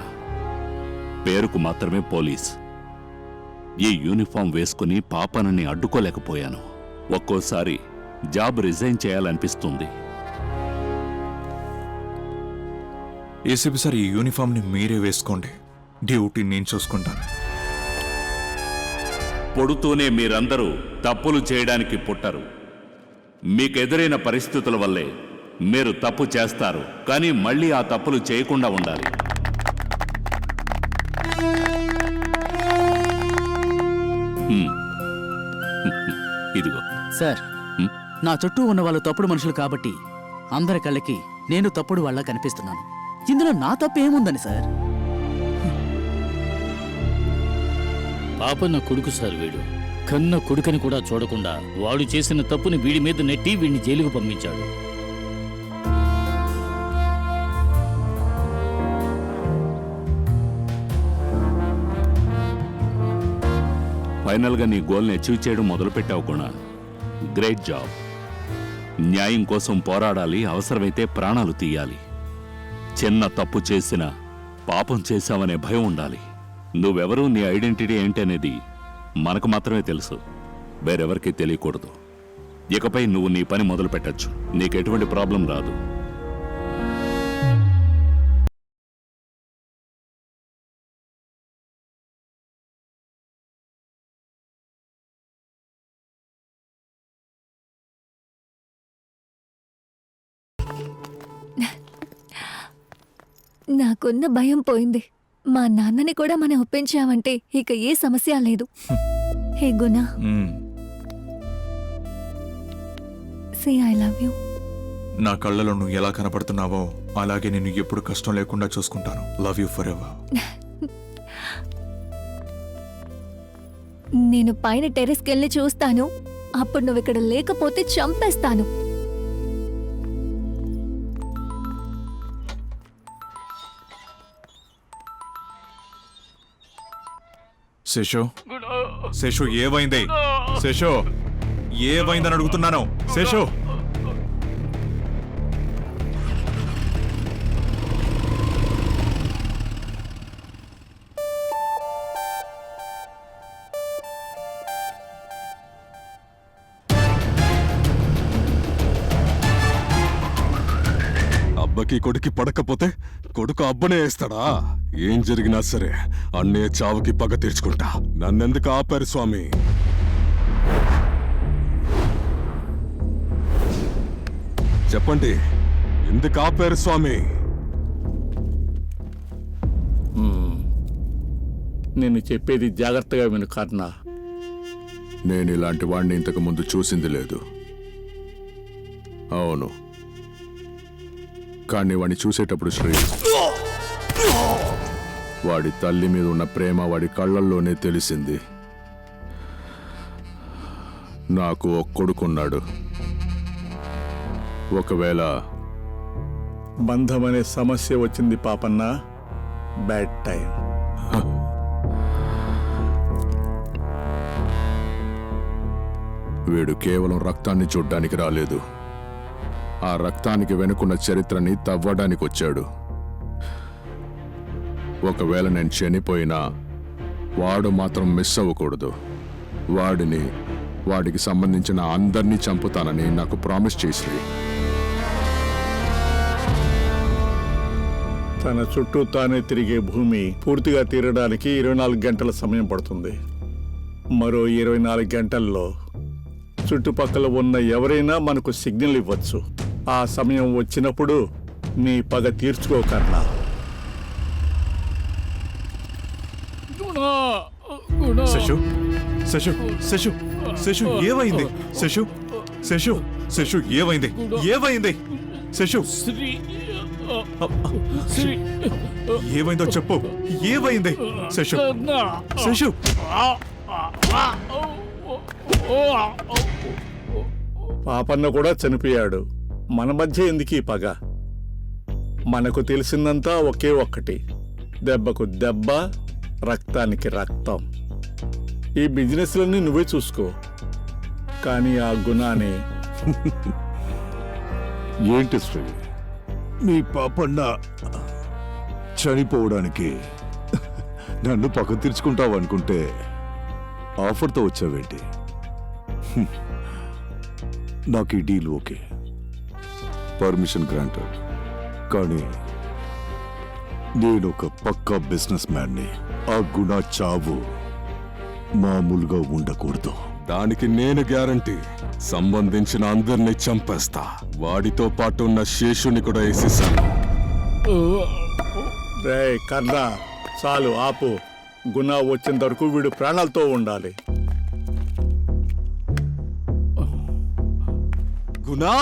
పేరుకు మాత్రమే పోలీస్. ఈ యూనిఫామ్ వేసుకుని పాపనని అడ్డుకోలేకపోయాను. ఒక్కోసారి జాబ్ రిజైన్ చేయాలనిపిస్తుంది. ఏసీపీ సార్, ఈ యూనిఫామ్ని మీరే వేసుకోండి. డ్యూటీ నేను చూసుకుంటాను. పొడుతూనే మీరందరూ తప్పులు చేయడానికి పుట్టరు. మీకెదురైన పరిస్థితుల వల్లే మీరు తప్పు చేస్తారు. కానీ మళ్ళీ ఆ తప్పులు చేయకుండా ఉండాలి. ఇదిగో సార్, నా చుట్టూ ఉన్న వాళ్ళు తప్పుడు మనుషులు కాబట్టి అందరి కళ్ళకి నేను తప్పుడు వాళ్ళ కనిపిస్తున్నాను. ఇందులో నా తప్పు ఏముందని సార్? పాపన్న కొడుకు సార్ వీడు. కన్న కొడుకని కూడా చూడకుండా వాడు చేసిన తప్పుని వీడి మీద నెట్టి వీడిని జైలుకు పంపించాడు. ఫైనల్గా నీ గోల్ని అచీవ్ చేయడం మొదలుపెట్టావు గుణ. Great job. న్యాయం కోసం పోరాడాలి, అవసరమైతే ప్రాణాలు తీయాలి. చిన్న తప్పు చేసినా పాపం చేశామనే భయం ఉండాలి. నువ్వెవరూ, నీ ఐడెంటిటీ ఏంటనేది మనకు మాత్రమే తెలుసు, వేరెవరికీ తెలియకూడదు. ఇకపై నువ్వు నీ పని మొదలు పెట్టచ్చు. నీకెటువంటి ప్రాబ్లం రాదు. నాకున్న భయం పోయింది. మా నాన్నని కూడా మనం ఒప్పించామంటే ఇక ఏ సమస్య లేదు. హే గుణ, సే ఐ లవ్ యూ. నా కళ్ళలో నువ్వు ఎలా కనపడుతున్నావో అలాగే నేను ఎప్పుడు కష్టం లేకుండా చూసుకుంటాను. Love you for ever. నేను పైన టెర్రస్కి వెళ్ళి చూస్తాను. అప్పుడు నువ్వు ఇక్కడ లేకపోతే చంపేస్తాను. శేషు, శేషు ఏమైంది? శేషు ఏమైందని అడుగుతున్నాను. శేషు, అబ్బకి కొడుకి పడకపోతే కొడుకు అబ్బనే వేస్తాడా? ఏం జరిగినా సరే అన్నయ్య చావుకి పగ తీర్చుకుంటా. నన్నెందుకు ఆపారు స్వామి? చెప్పండి, ఎందుకు ఆపారు స్వామి? నేను చెప్పేది జాగ్రత్తగా విను కర్ణ. నేను ఇలాంటి వాడిని ఇంతకు ముందు చూసింది లేదు. అవును, కానీ వాడిని చూసేటప్పుడు శ్రీ, వాడి తల్లి మీద ఉన్న ప్రేమ వాడి కళ్ళల్లోనే తెలిసింది. నాకు ఒక కొడుకున్నాడు. ఒకవేళ బంధం అనే సమస్య వచ్చింది పాపన్న. Bad time. వీడు కేవలం రక్తాన్ని చూడ్డానికి రాలేదు. ఆ రక్తానికి వెనుకున్న చరిత్రని తవ్వడానికి వచ్చాడు. ఒకవేళ నేను చనిపోయినా వాడు మాత్రం మిస్ అవ్వకూడదు. వాడికి సంబంధించిన అందర్నీ చంపుతానని నాకు ప్రామిస్ చేసి. తన చుట్టూ తానే తిరిగే భూమి పూర్తిగా తీరడానికి 24 గంటల సమయం పడుతుంది. మరో 24 గంటల్లో చుట్టుపక్కల ఉన్న ఎవరైనా మనకు సిగ్నల్ ఇవ్వచ్చు. ఆ సమయం వచ్చినప్పుడు నీ పగ తీర్చుకోకర్లా. శశు శశు శశు శశు ఏమైంది? శశు శశు శశు ఏమైంది? ఏమైంది? శశు ఏమైందో చెప్పు. ఏమైంది? శశు శశు పాపన్న కూడా చనిపోయాడు. మన మధ్య ఎందుకు ఈ పగ? మనకు తెలిసిందంతా ఒకే ఒక్కటి, దెబ్బకు దెబ్బ, రక్తానికి రక్తం. ఈ బిజినెస్లన్నీ నువ్వే చూసుకో, కానీ ఆ గుణాన్ని ఏంటి శ్రీ, నీ పాపన్న చనిపోవడానికి నన్ను పక్క తీర్చుకుంటావు అనుకుంటే ఆఫర్తో వచ్చావేంటి? నాకు ఈ డీల్ ఓకే, పర్మిషన్ గ్రాంటెడ్. కానీ నేను ఒక పక్కా బిజినెస్ మ్యాన్ని. ఆ గుణ చావు మామూలుగా ఉండకూడదు. దానికి నేను గ్యారంటీ. సంబంధించిన అందరినీ చంపేస్తా. వాడితో పాటు ఉన్న శేషుని కూడా వేసేసాను. రే కర్ణ, చాలు ఆపు. గుణ వచ్చేంత వరకు వీడు ప్రాణాలతో ఉండాలి. గునా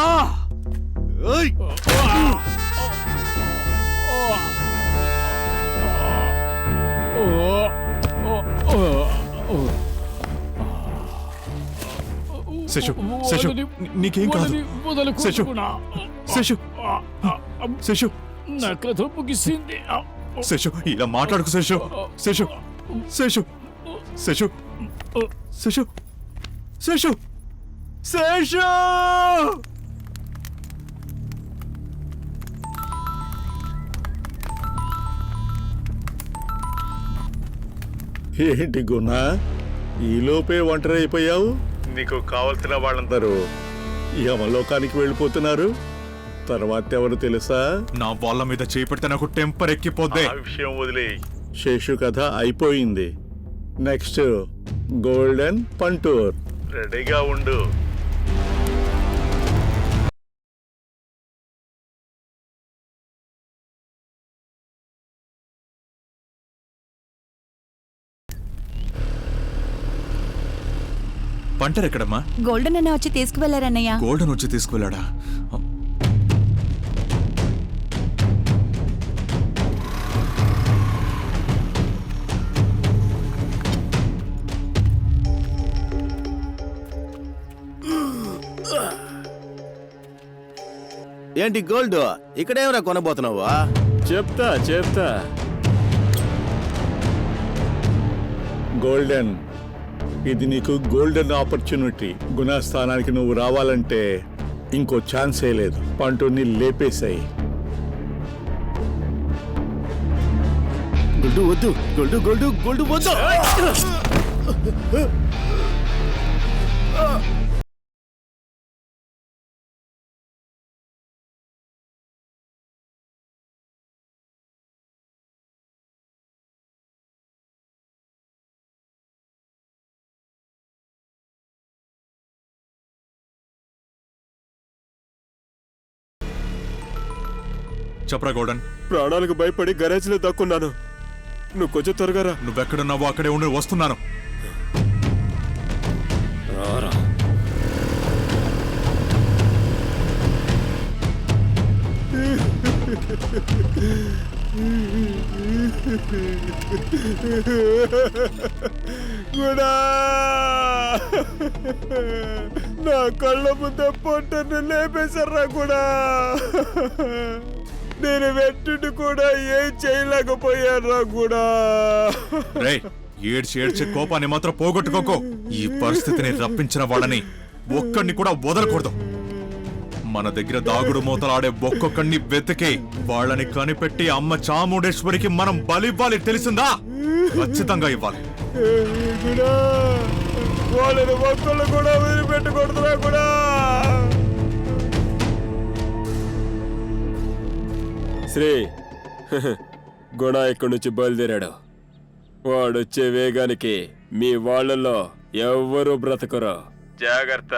శశు శశు నీకేం కాదు. శశు శశు శశు నా కథ ముగిసింది. శశు ఇలా మాట్లాడుకు. శశు శశు శశు శశు శశు శశు శశు ఏంటి గుణ, ఈలోపే ఒంటరి అయిపోయావు? నీకు కావలసిన వాళ్ళందరూ యమలోకానికి వెళ్ళిపోతున్నారు. తర్వాత ఎవరు తెలుసా? నా వాళ్ళ మీద చేపెడితే నాకు టెంపర్ ఎక్కిపోద్ది. ఆ విషయం వదిలే. శేషు కథ అయిపోయింది. Next golden punter. రెడీగా ఉండు. పంటర్ ఎక్కడమ్మా? గోల్డెన్ అన్న వచ్చి తీసుకువెళ్లారన్నయ్య. గోల్డెన్ వచ్చి తీసుకువెళ్ళాడా? ఏంటి గోల్డ్, ఇక్కడేమరా కొనబోతున్నావా? చెప్తా చెప్తా. గోల్డెన్, ఇది నీకు గోల్డెన్ ఆపర్చునిటీ. గుణస్థానానికి నువ్వు రావాలంటే ఇంకో ఛాన్సే లేదు. పంటూని లేపేశాయి. గోల్డ్ వద్దు, గోల్డ్ గోల్డ్ గోల్డ్ వద్దు. చెప్పరా గోల్డెన్. ప్రాణాలకు భయపడి గరేజ్ లో దక్కున్నాను. నువ్వు కొంచెం త్వరగా రా. నువ్వెక్కడున్నావో అక్కడే ఉండి వస్తున్నాను. గుడా, నా కళ్ళ ముందే పొట్టను లేపేశారా కూడా. నేను వెంటుండి కూడా ఏం చేయలేకపోయారా కూడా. రేయ్, ఏడ్చి కోపాన్ని మాత్రం పోగొట్టుకోకు. ఈ పరిస్థితిని రప్పించిన వాళ్ళని ఒక్కడిని కూడా వదలకూడదు. మన దగ్గర దాగుడు మూతలాడే ఒక్కొక్కడిని వెతికి వాళ్ళని కనిపెట్టి అమ్మ చాముండేశ్వరికి మనం బలివ్వాలి. తెలిసిందా? ఖచ్చితంగా ఇవ్వాలి. వాళ్ళని ఒక్కళ్ళు కూడా వదిలిపెట్టకూడదురా కూడా. శ్రీ, గుణ ఇక్కడి నుంచి బయలుదేరాడు. వాడొచ్చే వేగానికి మీ వాళ్ళలో ఎవ్వరూ బ్రతకరు. జాగ్రత్త.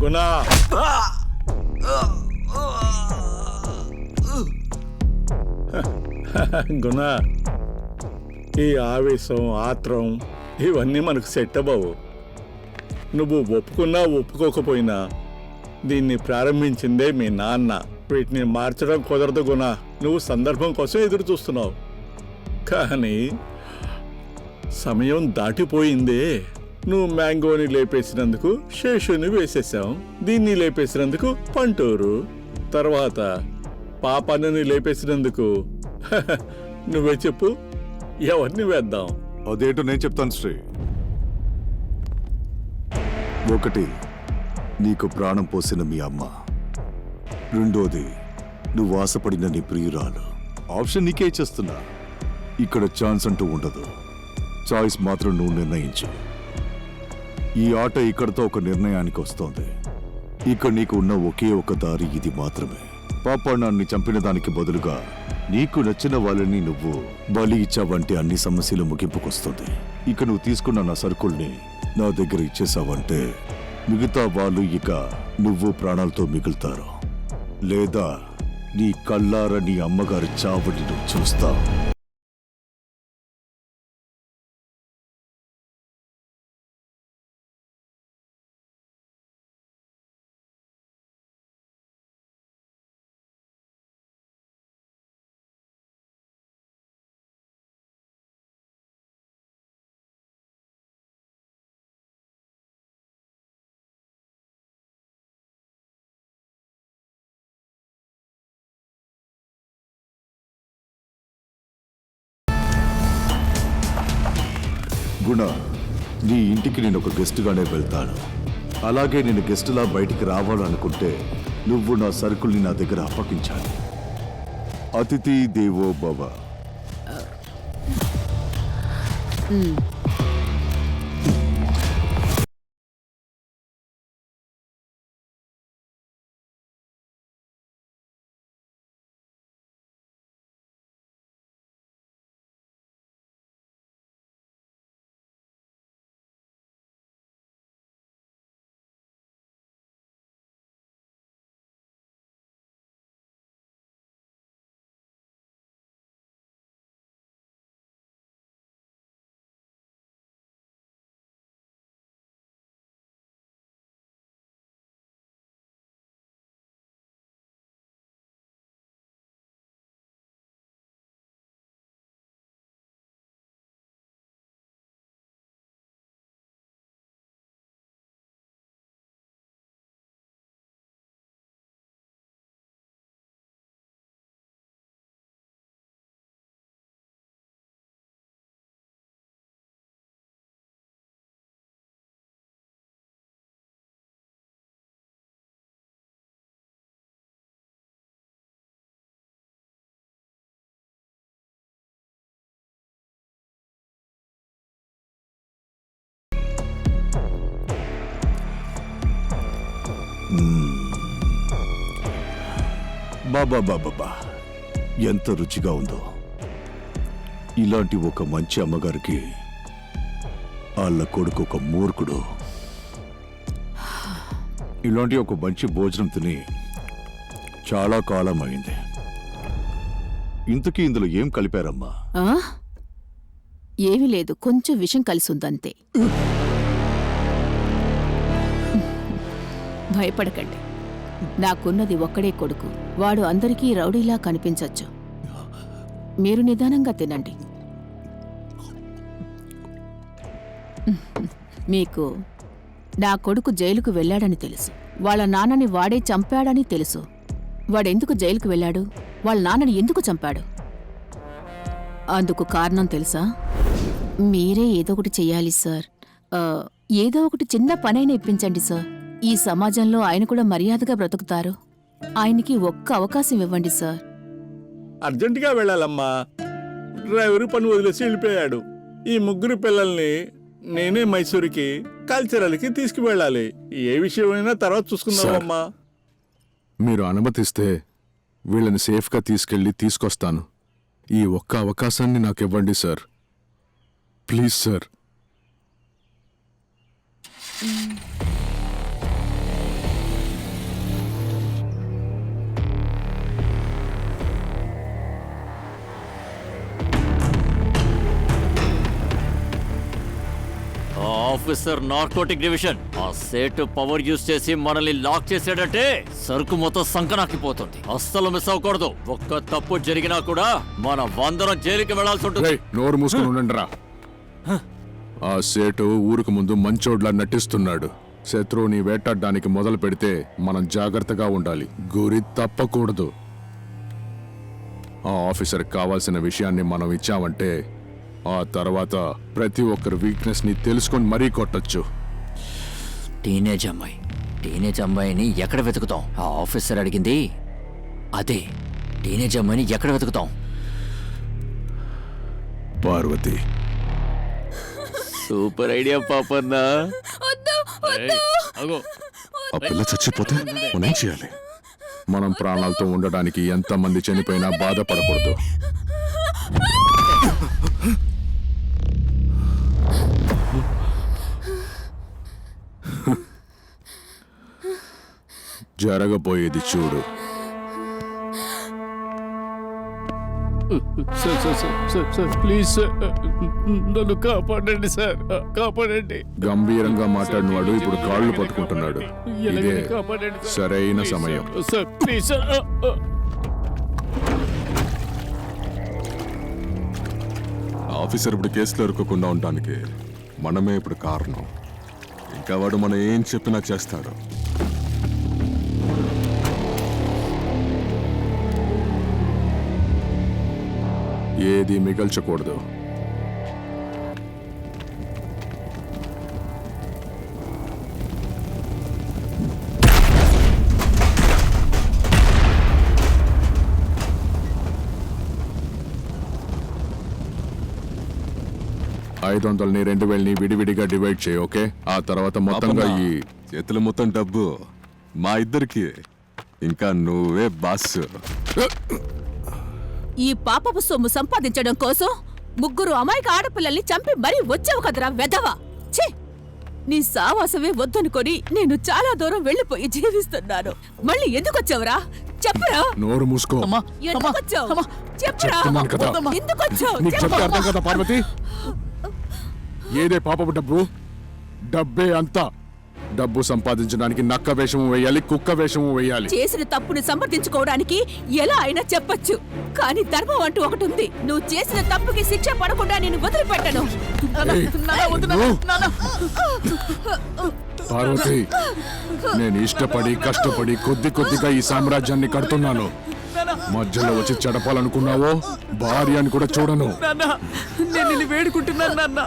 గుణ, గుణ, ఈ ఆవేశం ఆత్రం ఇవన్నీ మనకు సెట్ అవ్వవు. నువ్వు ఒప్పుకున్నా ఒప్పుకోకపోయినా దీన్ని ప్రారంభించిందే మీ నాన్న. వీటిని మార్చడం కుదరదు గుణ. నువ్వు సందర్భం కోసం ఎదురు చూస్తున్నావు, కానీ సమయం దాటిపోయిందే. నువ్వు మ్యాంగోని లేపేసినందుకు శేషుని వేసేసాం, దీన్ని లేపేసినందుకు పంటూరు, తర్వాత పాపన్నని లేపేసినందుకు నువ్వే చెప్పు, ఎవరిని వేద్దాం? అదేంటో నేను చెప్తాను శ్రీ. ఒకటి, నీకు ప్రాణం పోసిన మీ అమ్మ. రెండోది, నువ్వు ఆశపడిన నీ ప్రియురాలు. ఆప్షన్ నీకే ఇచ్చేస్తున్నా. ఇక్కడ ఛాన్స్ అంటూ ఉండదు, చాయిస్ మాత్రం నువ్వు నిర్ణయించు. ఈ ఆట ఇక్కడతో ఒక నిర్ణయానికి వస్తోంది. ఇక నీకు ఉన్న ఒకే ఒక దారి ఇది మాత్రమే. పాపన్నాన్ని చంపిన దానికి బదులుగా నీకు నచ్చిన వాళ్ళని నువ్వు బలి ఇచ్చావంటే అన్ని సమస్యలు ముగింపుకొస్తుంది. ఇక నువ్వు తీసుకున్న నా సరుకుల్ని నా దగ్గర ఇచ్చేసావంటే మిగతా వాళ్ళు ఇక నువ్వు ప్రాణాలతో మిగులుతారు, లేదా నీ కళ్ళారా నీ అమ్మగారి చావుని నువ్వు చూస్తావు. గుణ, నీ ఇంటికి నేను ఒక గెస్ట్గానే వెళ్తాను. అలాగే నేను గెస్ట్లా బయటికి రావాలనుకుంటే నువ్వు నా సరుకుల్ని నా దగ్గర అప్పగించాలి. అతిథి దేవో భవ. బాబా బాబా ఎంత రుచిగా ఉందో. ఇలాంటి ఒక మంచి అమ్మగారికి వాళ్ళ కొడుకు ఒక మూర్ఖుడు. ఇలాంటి ఒక మంచి భోజనం తిని చాలా కాలం అయింది. ఇంతకీ ఇందులో ఏం కలిపారమ్మా? ఏమీ లేదు, కొంచెం విషం కలిసి ఉందంతే. భయపడకండి, నాకున్నది ఒక్కడే కొడుకు. వాడు అందరికీ రౌడీలా కనిపించొచ్చు. మీరు నిదానంగా తినండి. మీకు నా కొడుకు జైలుకు వెళ్ళాడని తెలుసు. వాళ్ళ నాన్నని వాడే చంపాడని తెలుసు. వాడెందుకు జైలుకు వెళ్ళాడు? వాళ్ళ నాన్నని ఎందుకు చంపాడు? అందుకు కారణం తెలుసా? మీరే ఏదో ఒకటి చెయ్యాలి సార్. ఏదో ఒకటి చిన్న పనైనా ఇప్పించండి సార్. ఈ సమాజంలో ఆయన కూడా మర్యాదగా బ్రతుకుతారు. ఆయనకి ఒక్క అవకాశం ఇవ్వండి సార్. అర్జెంటుగా వెళ్ళాలమ్మా. డ్రైవరు పని వదిలేసి వెళ్ళిపోయాడు. ఈ ముగ్గురు పిల్లల్ని నేనే మైసూరుకి కల్చరల్కి తీసుకువెళ్ళాలి. ఏ విషయమైనా తర్వాత చూసుకుందామమ్మా. మీరు అనుమతిస్తే వీళ్ళని సేఫ్గా తీసుకెళ్ళి తీసుకొస్తాను. ఈ ఒక్క అవకాశాన్ని నాకు ఇవ్వండి sir. Please sir. Officer narcotic division ఆ సేటు పవర్ యూజ్ చేసి మనల్ని లాక్ చేసాడంటే సరుకు మొత్తం సంకనాకిపోతుంది. అస్సలు మిస్ అవ్వకూడదు. ఒక్క తప్పు జరిగినా కూడా మన అందరం జైలుకి వెళ్లాల్సి ఉంటుంది. నోరు మూసుకుని ఉండండిరా. ఆ సేటు ఊరికి ముందు మంచోడ్లా నటిస్తున్నాడు. శత్రువుని వేటాడడానికి మొదలు పెడితే మనం జాగ్రత్తగా ఉండాలి. గురి తప్పకూడదు. ఆ ఆఫీసర్కి కావాల్సిన విషయాన్ని మనం ఇచ్చామంటే ఆ తర్వాత ప్రతి ఒక్కరి వీక్నెస్ ని తెలుసుకొని మరీ కొట్టచ్చు. టీనేజ్ అమ్మాయిని ఎక్కడ వెతుకుతాం? ఆ ఆఫీసర్ అడిగింది అదే. టీనేజ్ అమ్మాయిని ఎక్కడ వెతుకుతాం? పార్వతి. Super idea Papanna. ఆ పిల్ల చచ్చిపోతే మనం ఏం చేయాలి? మనం ప్రాణాలతో ఉండడానికి ఎంతమంది చనిపోయినా బాధపడకూడదు. జరగబోయేది చూడు. ప్లీజ్ సార్, నన్ను కాపాడండి సార్, కాపాడండి. గంభీరంగా మాట్లాడినవాడు ఇప్పుడు కాళ్ళు పట్టుకుంటున్నాడు. ఇదే సరైన సమయం. Sir please sir. ఆఫీసర్ ఇప్పుడు కేసులో ఇరుక్కోకుండా ఉండడానికి మనమే ఇప్పుడు కారణం. ఇంకా వాడు మనం ఏం చెప్పినా చేస్తాడు. ఏది మిగల్చకూడదు. 500ని 2000ని విడివిడిగా డివైడ్ చేయి, ఓకే? ఆ తర్వాత మొత్తంగా ఈ చేతుల మొత్తం డబ్బు మా ఇద్దరికి. ఇంకా నువ్వే బాస్. ఈ పాపపు సొమ్ము సంపాదించడం కోసం 3 అమాయక ఆడపిల్లల్ని చంపి మరీ వచ్చావు కదరా వెధవ. ఛీ! నీ సావాసమే వద్దనుకొని నేను చాలా దూరం వెళ్ళిపోయి జీవిస్తున్నాను. మళ్ళీ ఎందుకు వచ్చావురా? చెప్పురా. నోరు మూసుకో. ఎందుకు వచ్చావు? చెప్పురా. చెప్తున్నాను కదా. ఎందుకు వచ్చావు? నీకు చెప్తే అర్థం కదా పార్వతి. ఏదే పాపపు డబ్బు? డబ్బే అంతా. డబ్బు సంపాదించడానికి నక్క వేషము వేయాలి, కుక్క వేషము వేయాలి. చేసిన తప్పుని సమర్థించుకోవడానికి ఎలా అయినా చెప్పొచ్చు, కానీ ధర్మం అంటూ ఒకటి ఉంది. నువ్వు చేసిన తప్పుకి శిక్ష పడకుండా నేను వదిలిపెట్టను. ఏయ్, పార్వతి, నేను ఇష్టపడి కష్టపడి కొద్ది కొద్దిగా ఈ సామ్రాజ్యాన్ని కడుతున్నాను. మధ్యలో వచ్చి చెడపాలనుకున్నావో భార్య అని కూడా చూడను. నాన్న, నేను నిన్ను వేడుకుంటున్నాను నాన్న.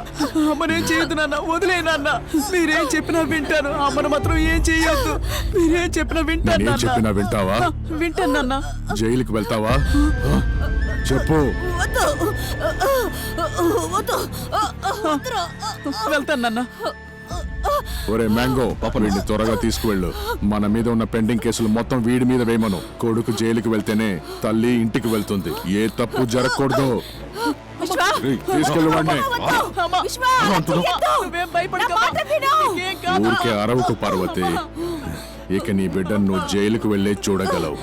అమ్మనేం చేయొద్దు నాన్న, వదిలే నాన్న. మీరేం చెప్పినా వింటాను, అమ్మను మాత్రం ఏం చేయొద్దు. మీరేం చెప్పినా వింటాను నేనేం నాన్న. చెప్పినా వింటావా? వింటాను నాన్న. జైలుకి వెళ్తావా? చెప్పు. వెళ్తాను నాన్న. ఒరే మ్యాంగో, వీడిని త్వరగా తీసుకువెళ్ళు. మన మీద ఉన్న పెండింగ్ కేసులు మొత్తం వీడి మీద వేయమను. కొడుకు జైలుకి వెళ్తేనే తల్లి ఇంటికి వెళ్తుంది. ఏ తప్పు జరగకూడదు. తీసుకెళ్ళు వాడిని. నువ్వేం భయపడకు. నీకేం కాదు. ఊరికే అరవకు పార్వతి. ఇక నీ బిడ్డను నువ్వు జైలుకు వెళ్ళే చూడగలవు.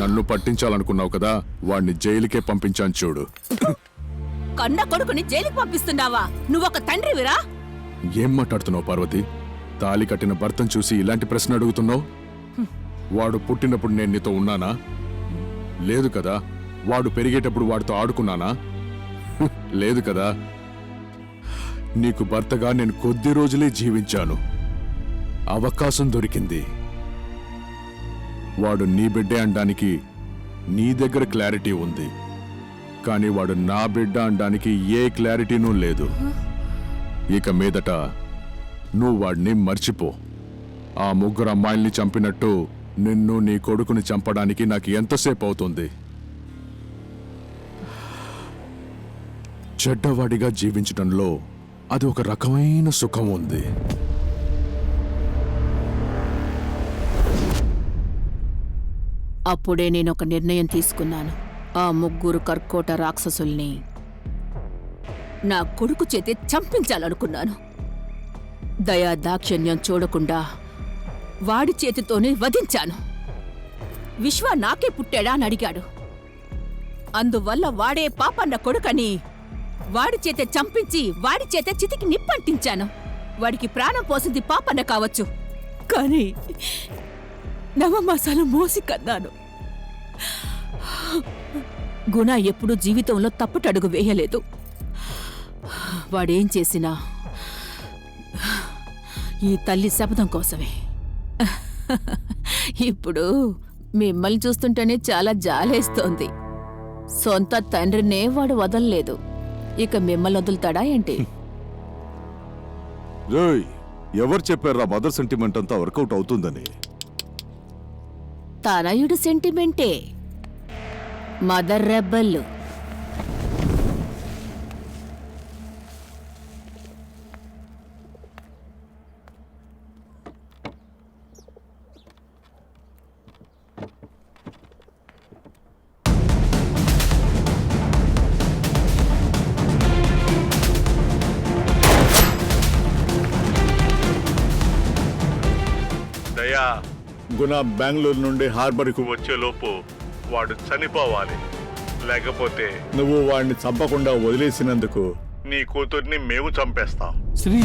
నన్ను పట్టించాలనుకున్నావు కదా, వాడిని జైలుకే పంపించాను చూడు. కన్న కొడుకుని జైలుకి పంపిస్తున్నావా? నువ్వొక తండ్రివిరా? ఏం మాట్లాడుతున్నావు పార్వతి? తాళి కట్టిన భర్తను చూసి ఇలాంటి ప్రశ్న అడుగుతున్నావు? వాడు పుట్టినప్పుడు నేను నీతో ఉన్నానా? లేదు కదా. వాడు పెరిగేటప్పుడు వాడితో ఆడుకున్నానా? లేదు కదా. నీకు భర్తగా నేను కొద్ది రోజులే జీవించాను. అవకాశం దొరికింది. వాడు నీ బిడ్డే అనడానికి నీ దగ్గర క్లారిటీ ఉంది, కానీ వాడు నా బిడ్డ అనడానికి ఏ క్లారిటీనూ లేదు. ఇక మీదట నువ్వు వాడిని మర్చిపో. ఆ 3 అమ్మాయిల్ని చంపినట్టు నిన్ను, నీ కొడుకుని చంపడానికి నాకు ఎంతసేపు అవుతుంది? చెడ్డవాడిగా జీవించడంలో అది ఒక రకమైన సుఖం ఉంది. అప్పుడే నేనొక నిర్ణయం తీసుకున్నాను. ఆ 3 కర్కోట రాక్షసుల్ని నా కొడుకు చేతే చంపించాలనుకున్నాను. దయా దాక్షిణ్యం చూడకుండా వాడి చేతితోనే వధించాను. విశ్వ నాకే పుట్టాడా అని అడిగాడు. అందువల్ల వాడే పాపన్న కొడుకని వాడి చేతే చంపించి వాడి చేతే చితికి నిప్పంటించాను. వాడికి ప్రాణం పోసింది పాపన్న కావచ్చు, కానీ నవమాసాలు మోసి కన్నాను. గుణ ఎప్పుడూ జీవితంలో తప్పుటడుగు వేయలేదు. వాడేం చేసినా ఈ తల్లి శపథం కోసమే. ఇప్పుడు మిమ్మల్ని చూస్తుంటేనే చాలా జాలేస్తోంది. సొంత తండ్రినే వాడు వదలలేదు, ఇక మిమ్మల్ని వదులుతాడా ఏంటి? రేయ్, ఎవరు చెప్పారా మదర్ సెంటిమెంట్ అంతా వర్కౌట్ అవుతుందని? తనయుడు సెంటిమెంటే. మదర్ రెబ్బల్లు. దయా, గుణ బెంగళూరు నుండి హార్బర్కు వచ్చేలోపు వాడు చనిపోవాలి. లేకపోతే నువ్వు వాడిని చంపకుండా వదిలేసినందుకు నీ కూతుర్ని మేము చంపేస్తాం. శ్రీ,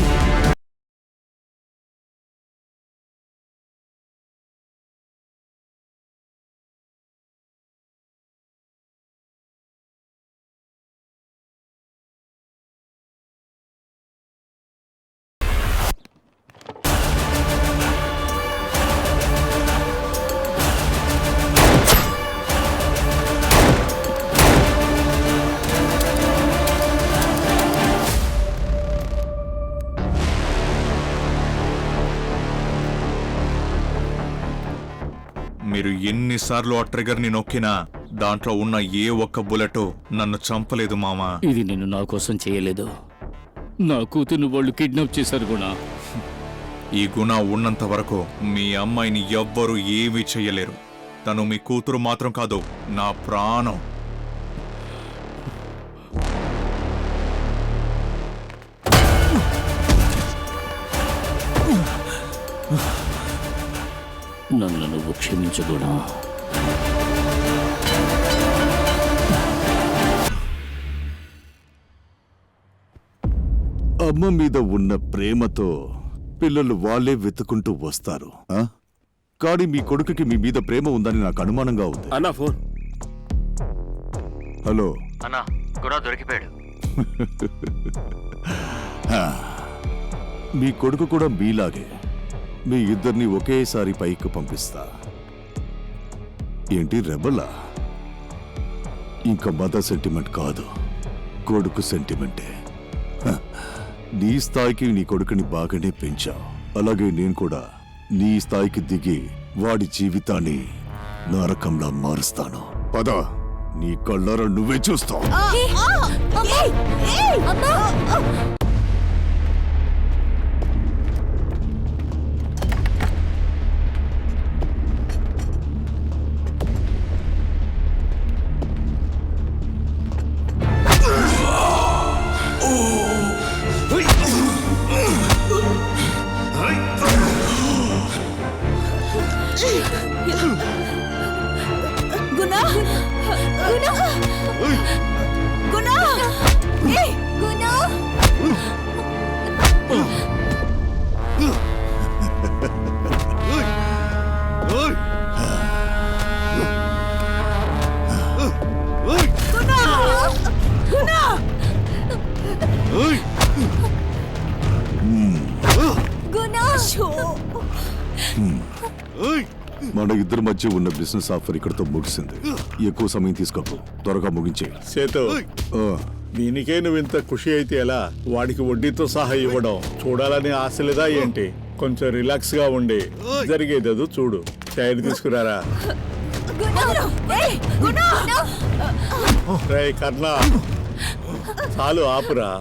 మీరు ఎన్నిసార్లు ఆ ట్రిగర్ని నొక్కినా దాంట్లో ఉన్న ఏ ఒక్క బుల్లెట్ నన్ను చంపలేదు మామా. ఇది నేను నా కోసం చేయలేదు. నా కూతుర్ని వాళ్ళు కిడ్నాప్ చేశారు గుణ. ఈ గుణ ఉన్నంత వరకు మీ అమ్మాయిని ఎవ్వరూ ఏమీ చెయ్యలేరు. తను మీ కూతురు మాత్రం కాదు, నా ప్రాణం. నన్ను నువ్వు క్షమించగుణా. అమ్మ మీద ఉన్న ప్రేమతో పిల్లలు వాళ్ళే వెతుకుంటూ వస్తారు ఆ? కానీ మీ కొడుకుకి మీ మీద ప్రేమ ఉందని నాకు అనుమానంగా ఉంది. అన్నా ఫోన్. హలో. అన్నా గుణ దొరికిపోయాడు. మీ కొడుకు కూడా మీలాగే మీ ఇద్దరిని ఒకేసారి పైకి పంపిస్తా. ఏంటి రెబలా? ఇంకా మదర్ సెంటిమెంట్ కాదు, కొడుకు సెంటిమెంటే. నీ స్థాయికి నీ కొడుకుని బాగానే పెంచావు. అలాగే నేను కూడా నీ స్థాయికి దిగి వాడి జీవితాన్ని నరకంలా మారుస్తాను. పద, నీ కళ్ళారా నువ్వే చూస్తావు. గునా గునా గునా ఏయ్ గునా గునా గునా గునా షో. మన ఇద్దరి మధ్య ఉన్న బిజినెస్ ఆఫర్ ఇక్కడతో ముగిసింది. ఎక్కువ సమయం తీసుకోకు, త్వరగా ముగించే. సేతు, దీనికే నువ్వు ఇంత ఖుషి అయితే ఎలా? వాడికి వడ్డీతో సహా ఇవ్వడం చూడాలని ఆశ లేదా ఏంటి? కొంచెం రిలాక్స్ గా ఉండి జరిగేదేదో చూడు. చైర్ తీసుకురారా. రే కర్ణ, చాలు ఆపురా.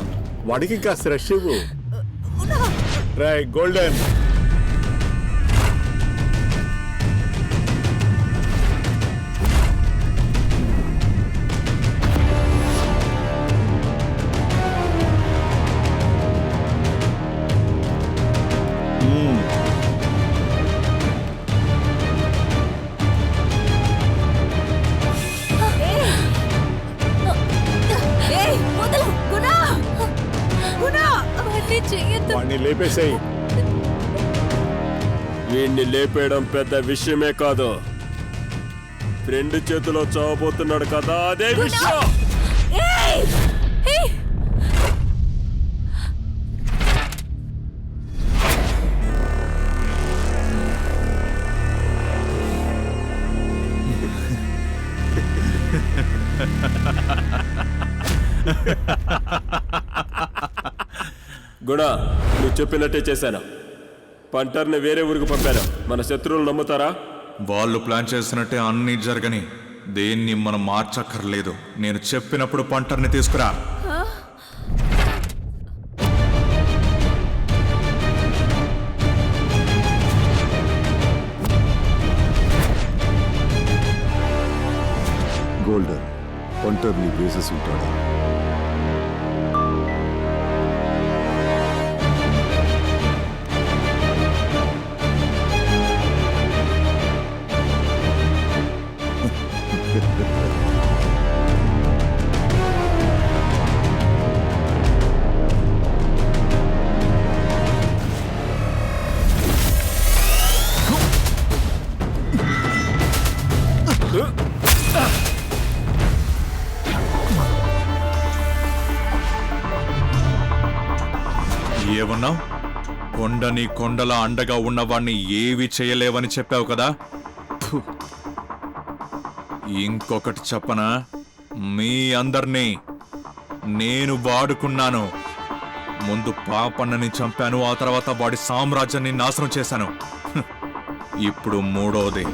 వాడికి కాస్త రష్ ఇవ్వు. రే గోల్డెన్, వాడిని లేపేసాయి. వీణ్ణి లేపేయడం పెద్ద విషయమే కాదు, ఫ్రెండ్ చేతిలో చావబోతున్నాడు కదా, అదే విషయం. గుణ, నువ్వు చెప్పినట్టే చేశాను. పంటర్ని వేరే ఊరికి పంపాను. మన శత్రువులు నమ్ముతారా? వాళ్ళు ప్లాన్ చేసినట్టే అన్నీ జరగని. దేన్ని మనం మార్చక్కర్లేదు. నేను చెప్పినప్పుడు పంటర్ని తీసుకురా. గోల్డెన్, పంటర్ని వేసేసి ఉంటాడా? ఏమన్నావు? కొండని కొండలా అండగా ఉన్నవాణ్ణి ఏవి చేయలేవని చెప్పావు కదా. ఫు. ఇంకొకటి చెప్పనా? మీ అందర్నీ నేను వాడుకున్నాను. ముందు పాపన్నని చంపాను, ఆ తర్వాత వాడి సామ్రాజ్యాన్ని నాశనం చేశాను. ఇప్పుడు మూడోది.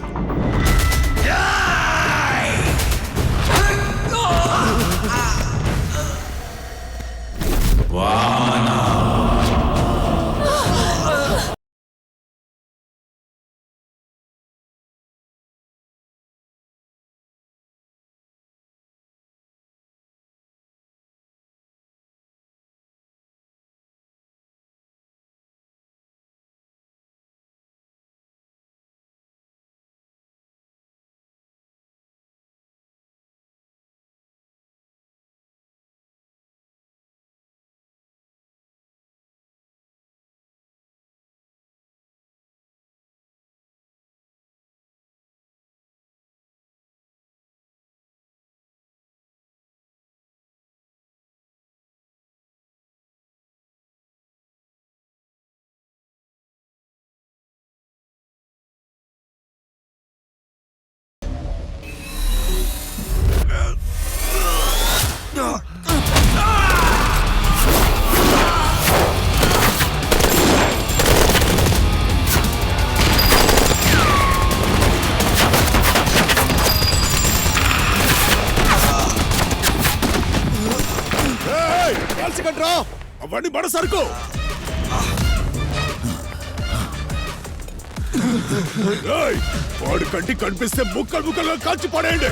అవన్నీ బడ సరుకు. వాడు కంటి కనిపిస్తే ముక్కలు ముక్కలుగా కాల్చి పడేయండి.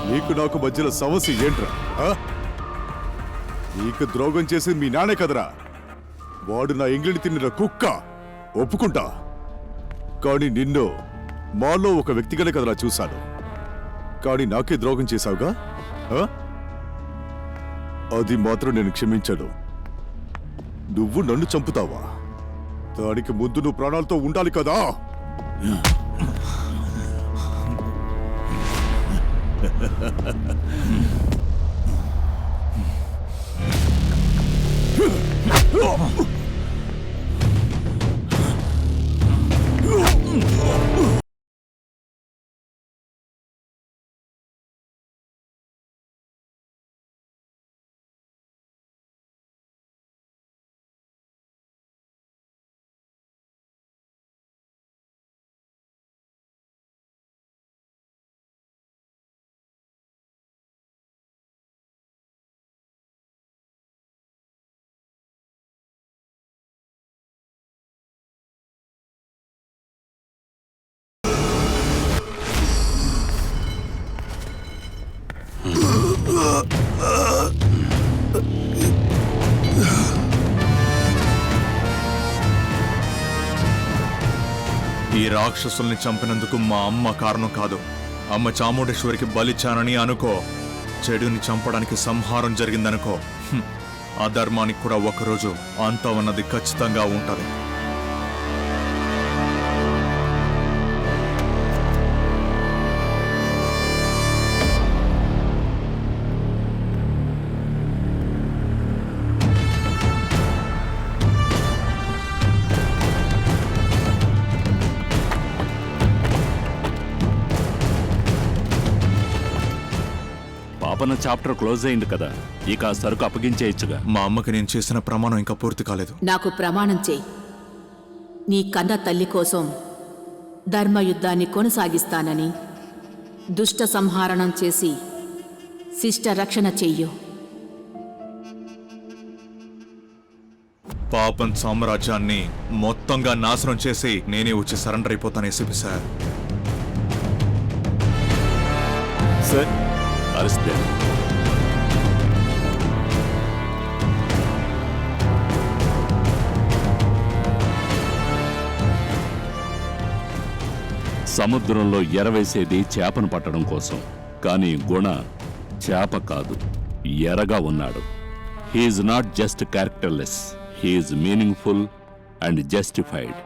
నీకు నాకు మధ్యలో సమస్య ఏంట్రా? నీకు ద్రోహం చేసి మీ నానే కదరా. వాడు నా ఎంగిలిని తిన్న కుక్క, ఒప్పుకుంటా. కానీ నిన్ను మాలో ఒక వ్యక్తిగానే కదరా చూశాను. కానీ నాకే ద్రోహం చేశావుగా, అది మాత్రం నేను క్షమించాను. నువ్వు నన్ను చంపుతావా? దానికి ముందు నువ్వు ప్రాణాలతో ఉండాలి కదా. ఈ రాక్షసుల్ని చంపినందుకు మా అమ్మ కారణం కాదు. అమ్మ చాముండేశ్వరికి బలిచ్చానని అనుకో, చెడుని చంపడానికి సంహారం జరిగిందనుకో, అధర్మానికి కూడా ఒకరోజు అంతం అన్నది ఖచ్చితంగా ఉంటది. పాపన చాప్టర్ క్లోజ్ అయింది కదా, ఇక ఆ సరుకు అప్పగించేయచ్చుగా. మా అమ్మకి నేను చేసిన ప్రమాణం ఇంకా పూర్తి కాలేదు. నాకు ప్రమాణం చేయి. నీ కన్న తల్లి కోసం ధర్మయుద్ధాన్ని కొనసాగిస్తానని, దుష్ట సంహారణం చేసి శిష్ట రక్షణ చెయ్యు. పాపం సామ్రాజ్యాన్ని మొత్తంగా నాశనం చేసి నేనే వచ్చి సరెండర్ అయిపోతాను ఏసీపీ సార్. Sir arrest. సముద్రంలో ఎరవేసేది చేపను పట్టడం కోసం, కానీ గుణ చేప కాదు, ఎరగా ఉన్నాడు. He's not just characterless, he's meaningful and justified.